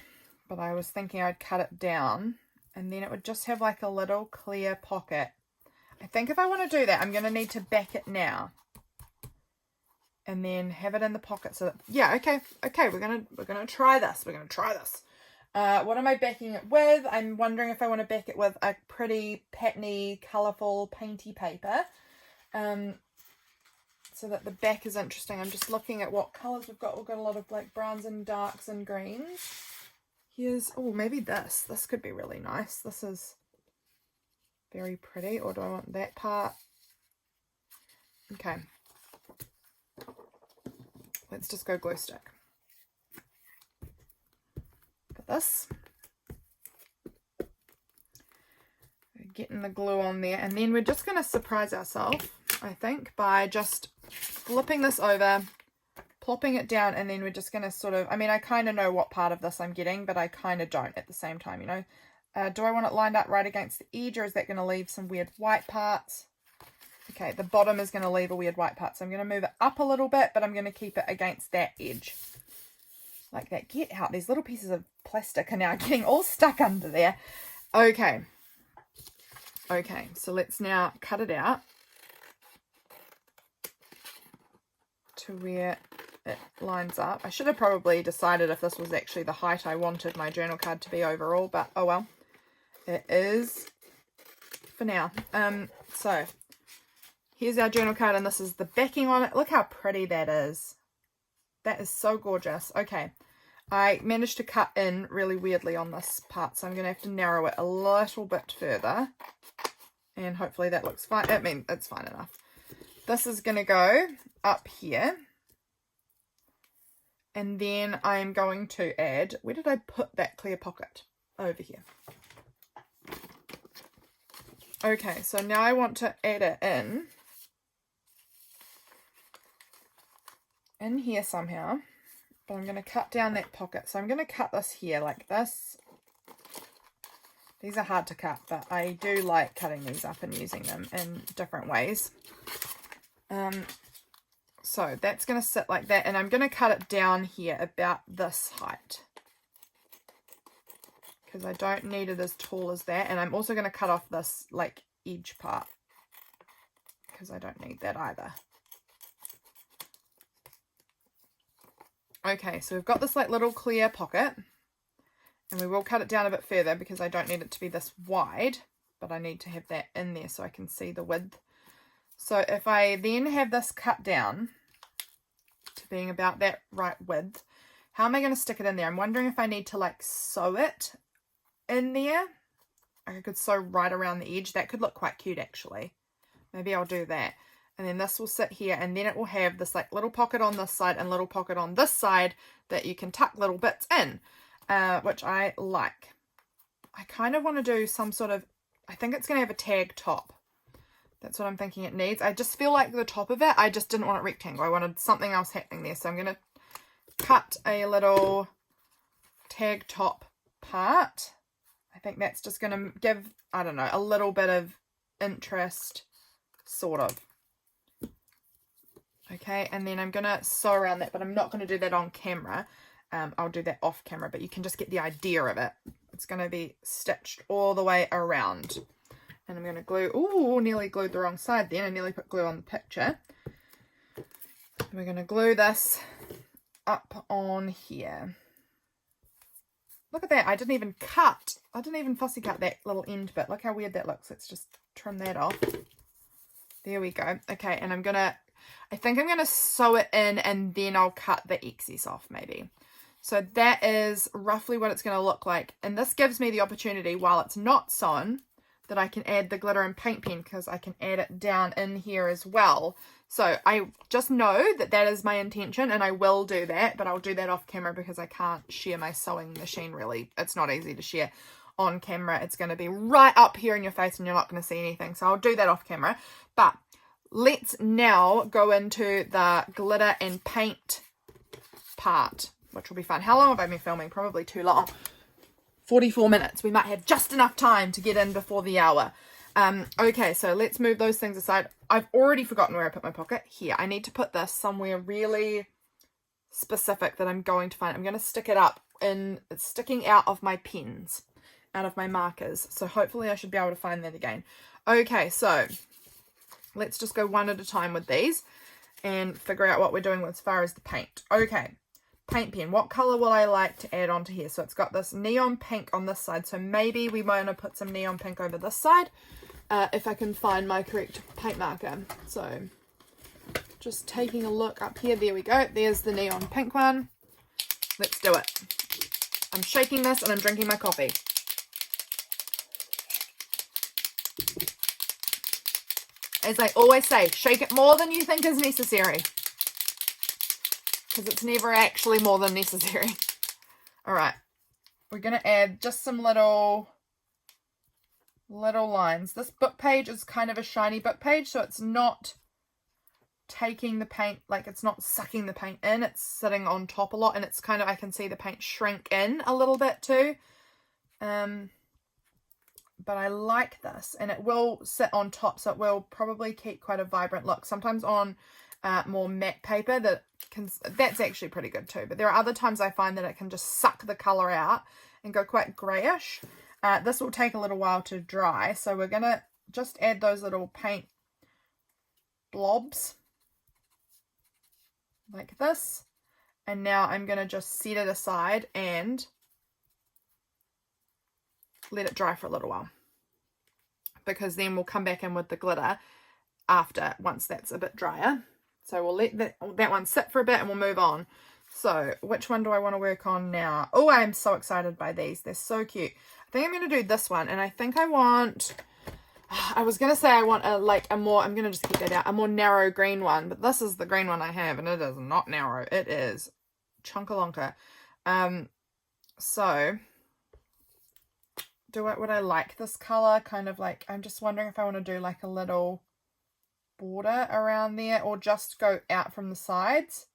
but I was thinking I'd cut it down and then it would just have like a little clear pocket. I think if I want to do that, I'm going to need to back it now and then have it in the pocket. So that, yeah, okay, we're gonna try this. What am I backing it with? I'm wondering if I want to back it with a pretty patterny, colourful, painty paper. So that the back is interesting. I'm just looking at what colours we've got. We've got a lot of like browns and darks and greens. Here's, oh, maybe this. This could be really nice. This is Very pretty. Or do I want that part? Okay. Let's just go glue stick. For this. Getting the glue on there, and then we're just going to surprise ourselves, I think, by just flipping this over, plopping it down, and then we're just going to sort of, I mean, I kind of know what part of this I'm getting, but I kind of don't at the same time, you know. Do I want it lined up right against the edge, or is that going to leave some weird white parts? Okay, the bottom is going to leave a weird white part, so I'm going to move it up a little bit, but I'm going to keep it against that edge. Like that. Get out. These little pieces of plastic are now getting all stuck under there. Okay. Okay, so let's now cut it out to where it lines up. I should have probably decided if this was actually the height I wanted my journal card to be overall, but oh well. It is for now. So here's our journal card, and this is the backing on it. Look how pretty that is. That is so gorgeous. Okay, I managed to cut in really weirdly on this part, so I'm going to have to narrow it a little bit further. And hopefully that looks fine. I mean, it's fine enough. This is going to go up here. And then I'm going to add, where did I put that clear pocket? Over here. Okay, so now I want to add it in here somehow. But I'm going to cut down that pocket. So I'm going to cut this here like this. These are hard to cut, but I do like cutting these up and using them in different ways. So that's going to sit like that, and I'm going to cut it down here about this height, because I don't need it as tall as that. And I'm also going to cut off this like edge part, because I don't need that either. Okay, so we've got this like little clear pocket. And we will cut it down a bit further because I don't need it to be this wide, but I need to have that in there so I can see the width. So if I then have this cut down to being about that right width, how am I going to stick it in there? I'm wondering if I need to like sew it in there. I could sew right around the edge. That could look quite cute actually. Maybe I'll do that. And then this will sit here, and then it will have this like little pocket on this side and little pocket on this side that you can tuck little bits in. Which I like. I kind of want to do some sort of, I think it's going to have a tag top. That's what I'm thinking it needs. I just feel like the top of it, I just didn't want it rectangle. I wanted something else happening there. So I'm going to cut a little tag top part. I think that's just going to give, I don't know, a little bit of interest, sort of. Okay, and then I'm going to sew around that, but I'm not going to do that on camera. I'll do that off camera, but you can just get the idea of it. It's going to be stitched all the way around. And I'm going to glue, ooh, nearly glued the wrong side then. I nearly put glue on the picture. We're going to glue this up on here. Look at that. I didn't even fussy cut that little end bit. Look how weird that looks. Let's just trim that off. There we go. Okay, and I think I'm going to sew it in, and then I'll cut the excess off maybe. So that is roughly what it's going to look like. And this gives me the opportunity, while it's not sewn, that I can add the glitter and paint pen, because I can add it down in here as well. So I just know that that is my intention, and I will do that, but I'll do that off camera because I can't share my sewing machine really. It's not easy to share on camera. It's going to be right up here in your face and you're not going to see anything. So I'll do that off camera. But let's now go into the glitter and paint part, which will be fun. How long have I been filming? Probably too long. 44 minutes. We might have just enough time to get in before the hour. Okay, so let's move those things aside. I've already forgotten where I put my pocket. Here, I need to put this somewhere really specific that I'm going to find. I'm going to stick it up in, it's sticking out of my pens, out of my markers. So hopefully I should be able to find that again. Okay, so let's just go one at a time with these and figure out what we're doing as far as the paint. Okay, paint pen. What color will I like to add onto here? So it's got this neon pink on this side. So maybe we want to put some neon pink over this side if I can find my correct paint marker. So just taking a look up here. There we go. There's the neon pink one. Let's do it. I'm shaking this and I'm drinking my coffee. As I always say, shake it more than you think is necessary. Because it's never actually more than necessary. Alright. We're going to add just some little lines. This book page is kind of a shiny book page, so it's not taking the paint, like it's not sucking the paint in, it's sitting on top a lot, and it's kind of, I can see the paint shrink in a little bit too. But I like this, and it will sit on top, so it will probably keep quite a vibrant look. Sometimes on more matte paper that's actually pretty good too, but there are other times I find that it can just suck the color out and go quite grayish. This will take a little while to dry, so we're gonna just add those little paint blobs like this, and now I'm gonna just set it aside and let it dry for a little while, because then we'll come back in with the glitter once that's a bit drier. So we'll let that one sit for a bit and we'll move on. So which one do I want to work on now? Oh, I'm so excited by these. They're so cute. I think I'm going to do this one, and I think I want, I was going to say I want a more, I'm going to just keep that out, a more narrow green one, but this is the green one I have, and it is not narrow. It is chunkalonka. So would I like this color? Kind of like, I'm just wondering if I want to do like a little border around there, or just go out from the sides.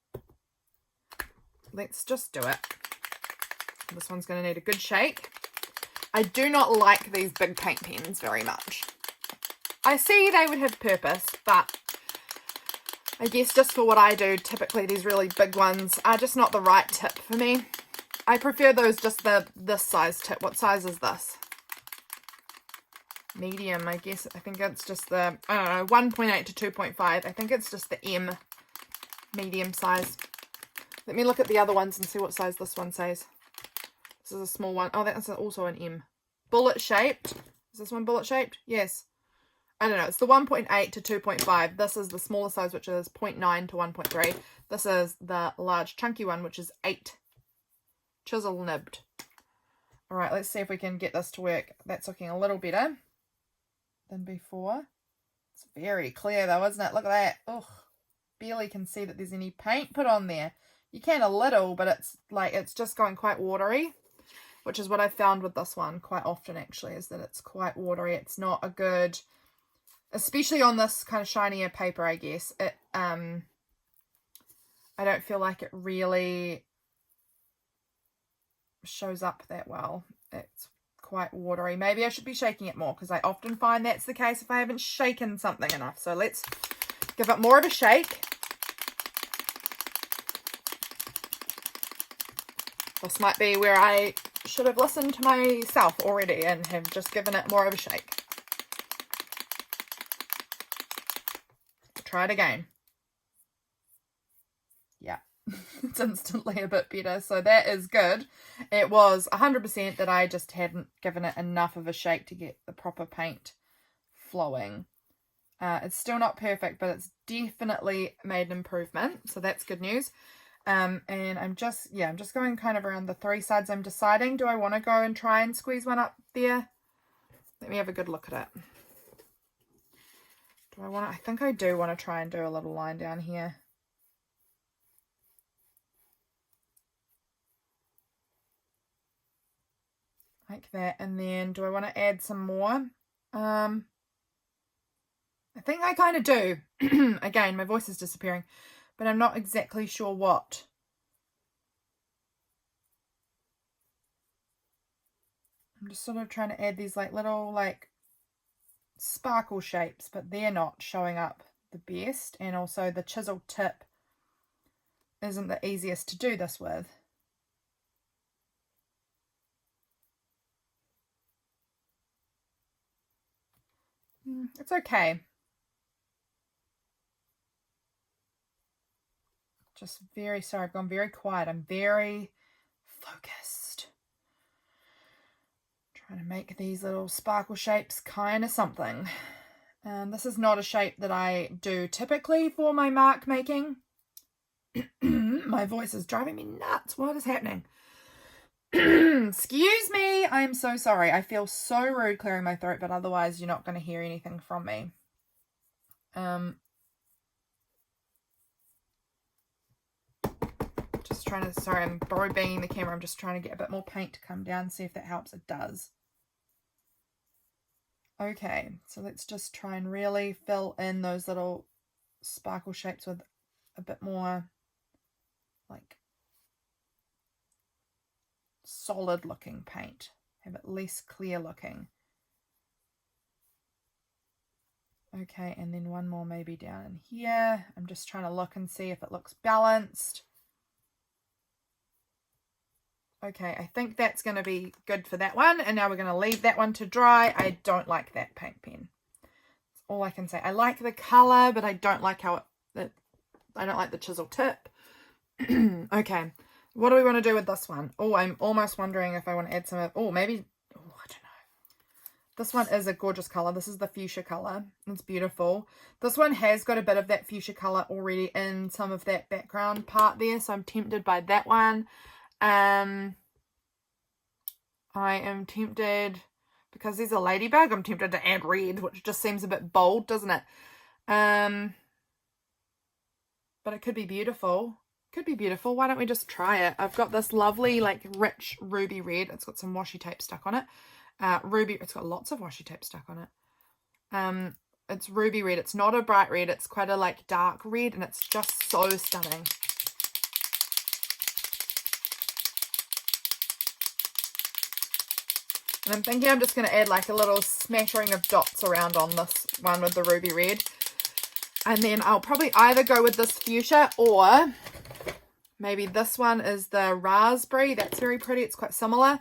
Let's just do it. This one's going to need a good shake. I do not like these big paint pens very much. I see they would have purpose, but I guess just for what I do, typically these really big ones are just not the right tip for me. I prefer those, just this size tip. What size is this? Medium, I guess. I think it's just the, I don't know, 1.8 to 2.5. I think it's just the M medium size. Let me look at the other ones and see what size this one says. This is a small one. Oh, that's also an M. Bullet shaped. Is this one bullet shaped? Yes. I don't know. It's the 1.8 to 2.5. This is the smaller size, which is 0.9 to 1.3. This is the large chunky one, which is 8. Chisel nibbed. All right, let's see if we can get this to work. That's looking a little better than before. It's very clear though, isn't it? Look at that. Ugh. Barely can see that there's any paint put on there. You can a little, but it's like, it's just going quite watery, which is what I found with this one quite often actually, is that it's quite watery. It's not a good, especially on this kind of shinier paper, I guess. I don't feel like it really shows up that well. It's quite watery. Maybe I should be shaking it more, because I often find that's the case if I haven't shaken something enough. So let's give it more of a shake. This might be where I should have listened to myself already and have just given it more of a shake. Try it again. Yeah, it's instantly a bit better, so that is good. It was 100% that I just hadn't given it enough of a shake to get the proper paint flowing. It's still not perfect, but it's definitely made an improvement, so that's good news. And I'm just going kind of around the 3 sides. I'm deciding, do I want to go and try and squeeze one up there? Let me have a good look at it. I think I do want to try and do a little line down here. Like that. And then do I want to add some more? I think I kind of do. Again, my voice is disappearing, but I'm not exactly sure what. I'm just sort of trying to add these like little like sparkle shapes, but they're not showing up the best. And also the chisel tip isn't the easiest to do this with. It's okay. Just very sorry, I've gone very quiet. I'm very focused. Trying to make these little sparkle shapes kind of something. This is not a shape that I do typically for my mark making. My voice is driving me nuts. What is happening? Excuse me. I'm so sorry. I feel so rude clearing my throat, but otherwise you're not going to hear anything from me. Just trying to, sorry, I'm borrow banging the camera. I'm just trying to get a bit more paint to come down, see if that helps. It does. Okay, so let's just try and really fill in those little sparkle shapes with a bit more like solid looking paint. Have it less clear looking. Okay, and then one more maybe down in here. I'm just trying to look and see if it looks balanced. Okay, I think that's going to be good for that one. And now we're going to leave that one to dry. I don't like that paint pen. That's all I can say. I like the colour, but I don't like how I don't like the chisel tip. Okay, what do we want to do with this one? Oh, I'm almost wondering if I want to add some of, oh, maybe, oh, I don't know. This one is a gorgeous colour. This is the fuchsia colour. It's beautiful. This one has got a bit of that fuchsia colour already in some of that background part there, so I'm tempted by that one. I am tempted, because there's a ladybug, I'm tempted to add red, which just seems a bit bold, doesn't it? But it could be beautiful. Could be beautiful. Why don't we just try it? I've got this lovely, like, rich ruby red. It's got some washi tape stuck on it. It's got lots of washi tape stuck on it. It's ruby red. It's not a bright red. It's quite a, like, dark red, and it's just so stunning. And I'm thinking I'm just going to add like a little smattering of dots around on this one with the ruby red. And then I'll probably either go with this fuchsia, or maybe this one is the raspberry. That's very pretty. It's quite similar.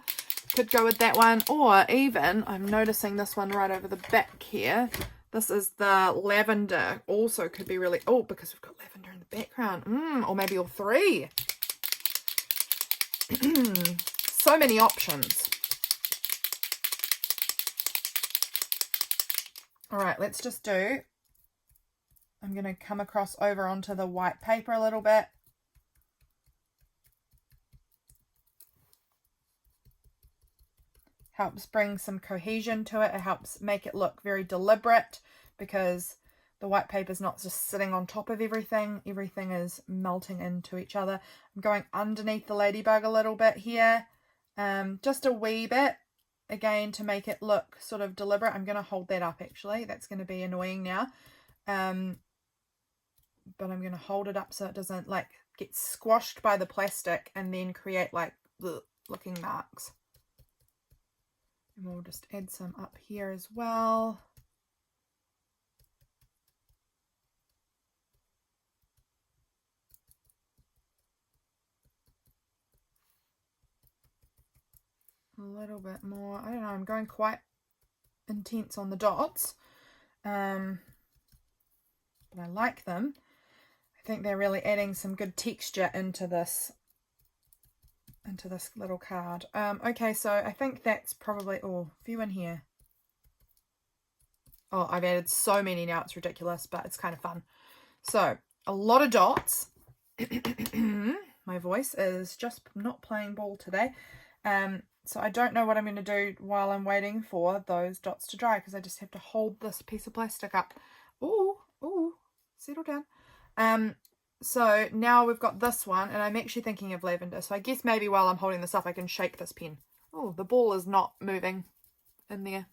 Could go with that one. Or even, I'm noticing this one right over the back here. This is the lavender. Also could be really, oh, because we've got lavender in the background. Or maybe all three. So many options. All right, let's just do, I'm going to come across over onto the white paper a little bit. Helps bring some cohesion to it. It helps make it look very deliberate, because the white paper is not just sitting on top of everything. Everything is melting into each other. I'm going underneath the ladybug a little bit here, just a wee bit. Again, to make it look sort of deliberate. I'm going to hold that up, actually. That's going to be annoying now. But I'm going to hold it up so it doesn't like get squashed by the plastic and then create like looking marks. And we'll just add some up here as well. A little bit more. I don't know, I'm going quite intense on the dots. But I like them. I think they're really adding some good texture into this little card. Okay, so I think that's probably, oh, a few in here. Oh, I've added so many now, it's ridiculous, but it's kind of fun. So, a lot of dots. My voice is just not playing ball today. So I don't know what I'm going to do while I'm waiting for those dots to dry, because I just have to hold this piece of plastic up. Ooh, settle down. So now we've got this one, and I'm actually thinking of lavender. So I guess maybe while I'm holding this up, I can shake this pen. Oh, the ball is not moving in there.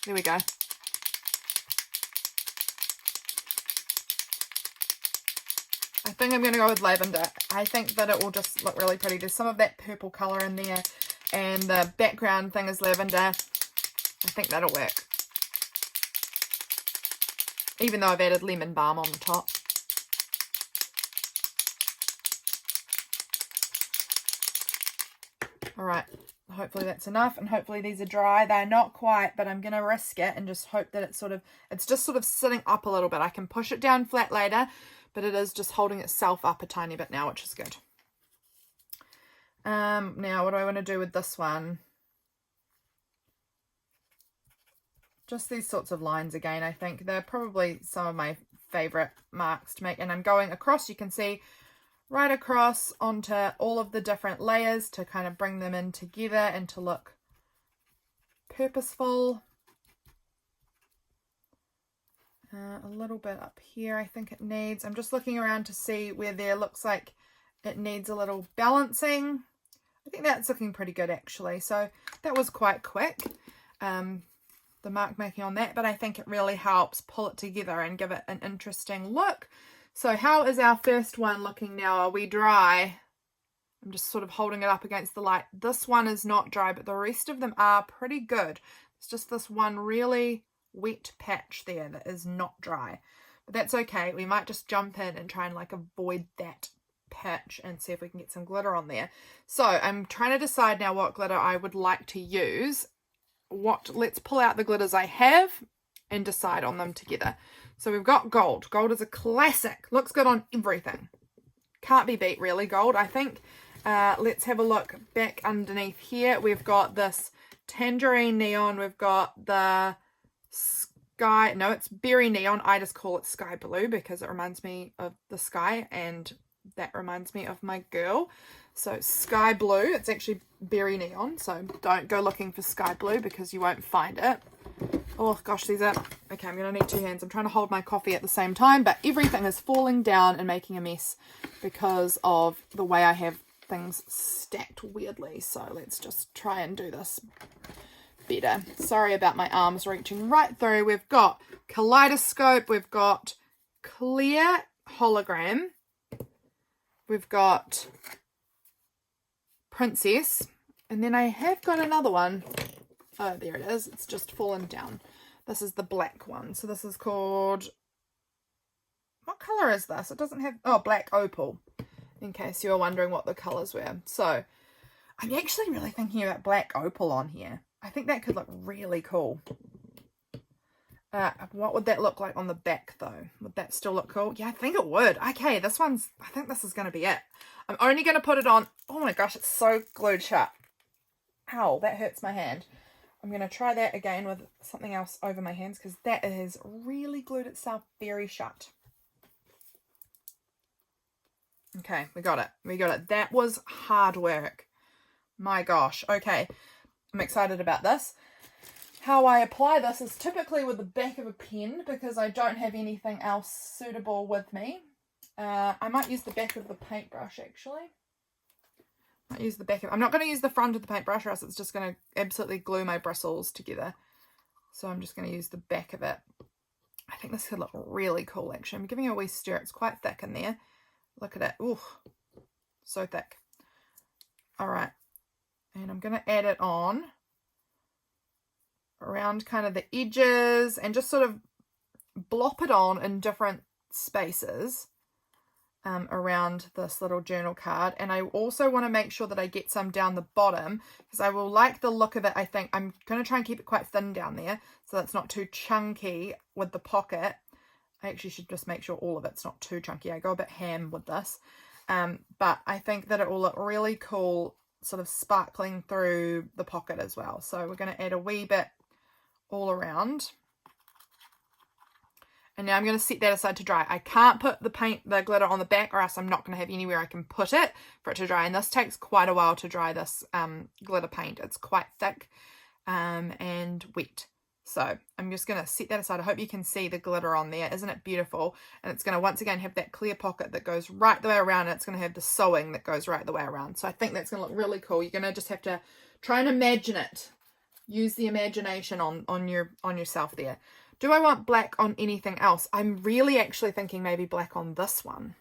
There we go. I think I'm going to go with lavender. I think that it will just look really pretty. There's some of that purple colour in there, and the background thing is lavender. I think that'll work. Even though I've added lemon balm on the top. Alright, hopefully that's enough, and hopefully these are dry. They're not quite, but I'm going to risk it and just hope that it's just sort of sitting up a little bit. I can push it down flat later, but it is just holding itself up a tiny bit now, which is good. Now, what do I want to do with this one? Just these sorts of lines again, I think. They're probably some of my favourite marks to make. And I'm going across, you can see, right across onto all of the different layers to kind of bring them in together and to look purposeful. A little bit up here I think it needs. I'm just looking around to see where there looks like it needs a little balancing. I think that's looking pretty good actually. So that was quite quick, the mark making on that, but I think it really helps pull it together and give it an interesting look. So how is our first one looking now? Are we dry? I'm just sort of holding it up against the light. This one is not dry, but the rest of them are pretty good. It's just this one really wet patch there that is not dry, but that's okay. We might just jump in and try and like avoid that patch and see if we can get some glitter on there. So I'm trying to decide now what glitter I would like to use. Let's pull out the glitters I have and decide on them together. So we've got gold. Gold is a classic, looks good on everything, can't be beat really, gold I think. Let's have a look back underneath here. We've got this tangerine neon, we've got the sky, no, it's berry neon. I just call it sky blue because it reminds me of the sky, and that reminds me of my girl. So sky blue, it's actually berry neon, so don't go looking for sky blue because you won't find it. Oh gosh, these are, okay, I'm gonna need two hands. I'm trying to hold my coffee at the same time, but everything is falling down and making a mess because of the way I have things stacked weirdly. So let's just try and do this better. Sorry about my arms reaching right through. We've got kaleidoscope, we've got clear hologram, we've got princess, and then I have got another one. Oh, there it is. It's just fallen down. This is the black one. So this is called, what color is this? It doesn't have, oh, black opal, in case you were wondering what the colors were. So I'm actually really thinking about black opal on here. I think that could look really cool. What would that look like on the back though? Would that still look cool? Yeah, I think it would. Okay, this one's, I think this is going to be it. I'm only going to put it on. Oh my gosh, it's so glued shut. Ow, that hurts my hand. I'm going to try that again with something else over my hands because that has really glued itself very shut. Okay, we got it. We got it. That was hard work. My gosh. Okay, I'm excited about this. How I apply this is typically with the back of a pen because I don't have anything else suitable with me. I might use the back of the paintbrush actually. Use the back of, I'm not going to use the front of the paintbrush or else it's just going to absolutely glue my bristles together. So I'm just going to use the back of it. I think this could look really cool actually. I'm giving it a wee stir. It's quite thick in there. Look at it. Ooh, so thick. All right. And I'm going to add it on around kind of the edges and just sort of blop it on in different spaces. Around this little journal card, and I also want to make sure that I get some down the bottom because I will like the look of it. I think I'm going to try and keep it quite thin down there so that's not too chunky with the pocket. I actually should just make sure all of it's not too chunky. I go a bit ham with this, but I think that it will look really cool sort of sparkling through the pocket as well. So we're going to add a wee bit all around. And now I'm going to set that aside to dry. I can't put the glitter on the back or else I'm not going to have anywhere I can put it for it to dry. And this takes quite a while to dry, this glitter paint. It's quite thick and wet. So I'm just going to set that aside. I hope you can see the glitter on there. Isn't it beautiful? And it's going to once again have that clear pocket that goes right the way around. And it's going to have the sewing that goes right the way around. So I think that's going to look really cool. You're going to just have to try and imagine it. Use the imagination on yourself there. Do I want black on anything else? I'm really actually thinking maybe black on this one.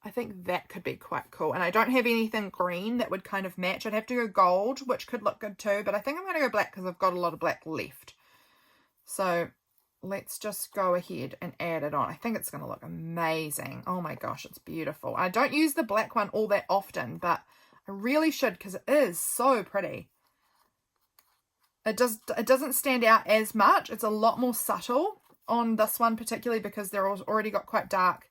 I think that could be quite cool. And I don't have anything green that would kind of match. I'd have to go gold, which could look good too. But I think I'm going to go black because I've got a lot of black left. So let's just go ahead and add it on. I think it's going to look amazing. Oh my gosh, it's beautiful. I don't use the black one all that often, but I really should because it is so pretty. It doesn't stand out as much. It's a lot more subtle on this one, particularly because they're already got quite dark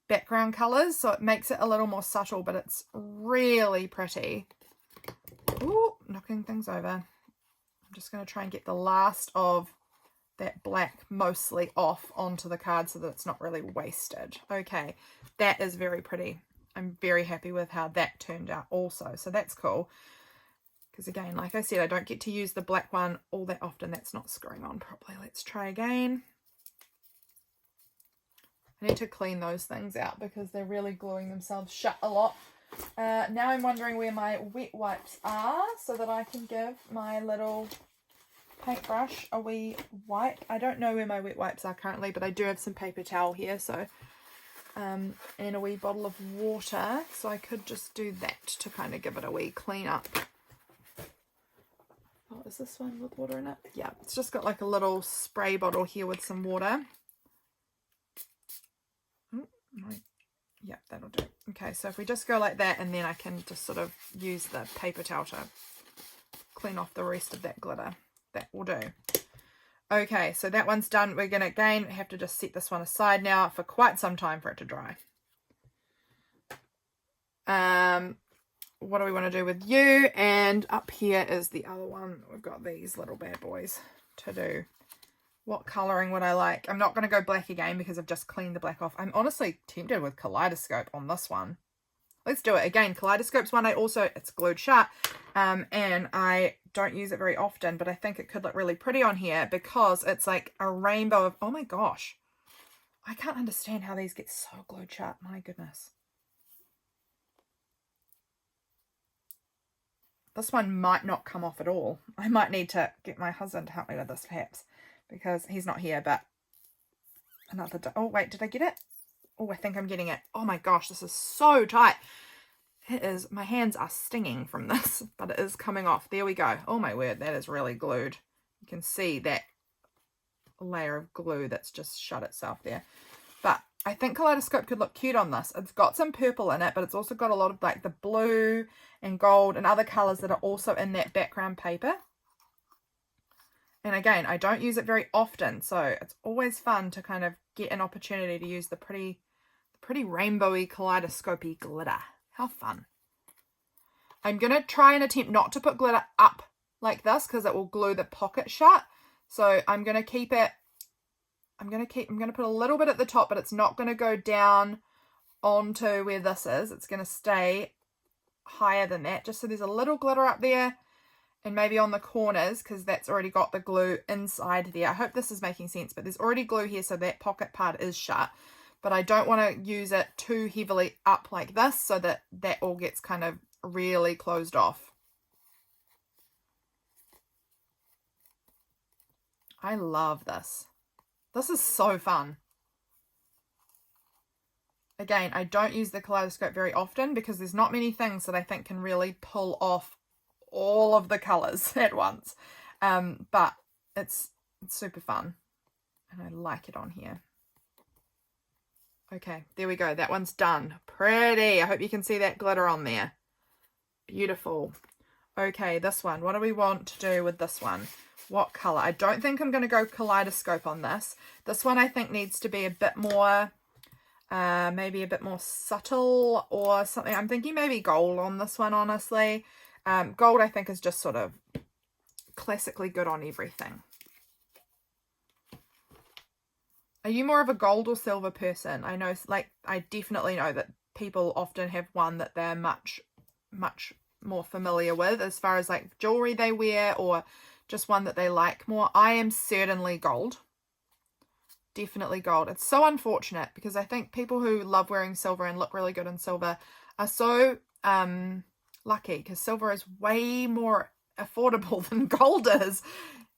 background colors. So it makes it a little more subtle, but it's really pretty. Ooh, knocking things over. I'm just going to try and get the last of that black mostly off onto the card so that it's not really wasted. Okay, that is very pretty. I'm very happy with how that turned out also. So that's cool. Because again, like I said, I don't get to use the black one all that often. That's not screwing on properly. Let's try again. I need to clean those things out because they're really gluing themselves shut a lot. Now I'm wondering where my wet wipes are so that I can give my little paintbrush a wee wipe. I don't know where my wet wipes are currently, but I do have some paper towel here, so and a wee bottle of water, so I could just do that to kind of give it a wee clean up. Oh, is this one with water in it? Yeah, it's just got like a little spray bottle here with some water. Oh, right. Yeah, that'll do. Okay, so if we just go like that, and then I can just sort of use the paper towel to clean off the rest of that glitter. That will do. Okay, so that one's done. We're going to, again, have to just set this one aside now for quite some time for it to dry. What do we want to do with you? And up here is the other one. We've got these little bad boys to do. What colouring would I like? I'm not going to go black again because I've just cleaned the black off. I'm honestly tempted with Kaleidoscope on this one. Let's do it. Again, Kaleidoscope's one it's glued shut, and I don't use it very often, but I think it could look really pretty on here because it's like a rainbow of, oh my gosh. I can't understand how these get so glued shut. My goodness. This one might not come off at all. I might need to get my husband to help me with this perhaps because he's not here, but oh wait, did I get it? Oh, I think I'm getting it. Oh my gosh, this is so tight. It is, my hands are stinging from this, but it is coming off. There we go. Oh my word, that is really glued. You can see that layer of glue that's just shut itself there. But I think Kaleidoscope could look cute on this. It's got some purple in it, but it's also got a lot of like the blue and gold and other colours that are also in that background paper. And again, I don't use it very often, so it's always fun to kind of get an opportunity to use the pretty rainbowy kaleidoscopy glitter. How fun. I'm going to try and attempt not to put glitter up like this because it will glue the pocket shut. So I'm going to keep it, I'm going to put a little bit at the top, but it's not going to go down onto where this is. It's going to stay higher than that, just so there's a little glitter up there and maybe on the corners because that's already got the glue inside there. I hope this is making sense, but there's already glue here, so that pocket part is shut. But I don't want to use it too heavily up like this so that that all gets kind of really closed off. I love this. This is so fun. Again, I don't use the Kaleidoscope very often because there's not many things that I think can really pull off all of the colours at once. But it's super fun. And I like it on here. Okay, there we go. That one's done. Pretty. I hope you can see that glitter on there. Beautiful. Okay, this one. What do we want to do with this one? What colour? I don't think I'm going to go Kaleidoscope on this. This one I think needs to be a bit more, maybe a bit more subtle or something. I'm thinking maybe gold on this one, honestly. Gold I think is just sort of classically good on everything. Are you more of a gold or silver person? I know, like, I definitely know that people often have one that they're much more familiar with as far as like jewelry they wear or just one that they like more. I am certainly gold. Definitely gold. It's so unfortunate because I think people who love wearing silver and look really good in silver are so lucky because silver is way more affordable than gold is.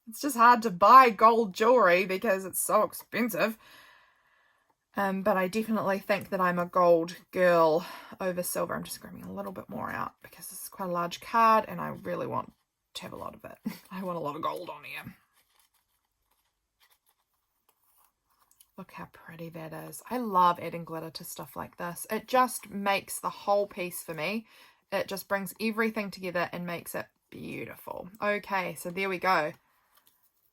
It's just hard to buy gold jewelry because it's so expensive. But I definitely think that I'm a gold girl over silver. I'm just grabbing a little bit more out because this is quite a large card and I really want to have a lot of it. I want a lot of gold on here. Look how pretty that is. I love adding glitter to stuff like this. It just makes the whole piece for me. It just brings everything together and makes it beautiful. Okay, so there we go.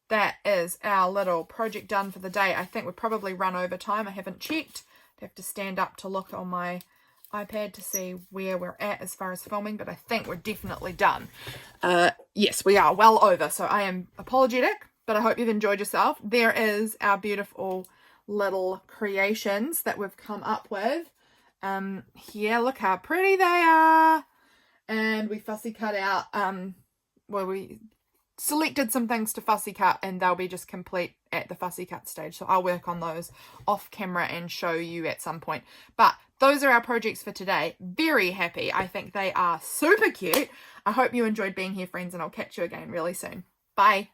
That is our little project done for the day. I think we've probably run over time. I haven't checked. I have to stand up to look on my iPad to see where we're at as far as filming, but I think we're definitely done. Yes, we are well over, so I am apologetic, but I hope you've enjoyed yourself. There is our beautiful little creations that we've come up with. Here, look how pretty they are. And we fussy cut out, well, we selected some things to fussy cut, and they'll be just complete at the fussy cut stage. So I'll work on those off camera and show you at some point. But those are our projects for today. Very happy. I think they are super cute. I hope you enjoyed being here, friends, and I'll catch you again really soon. Bye.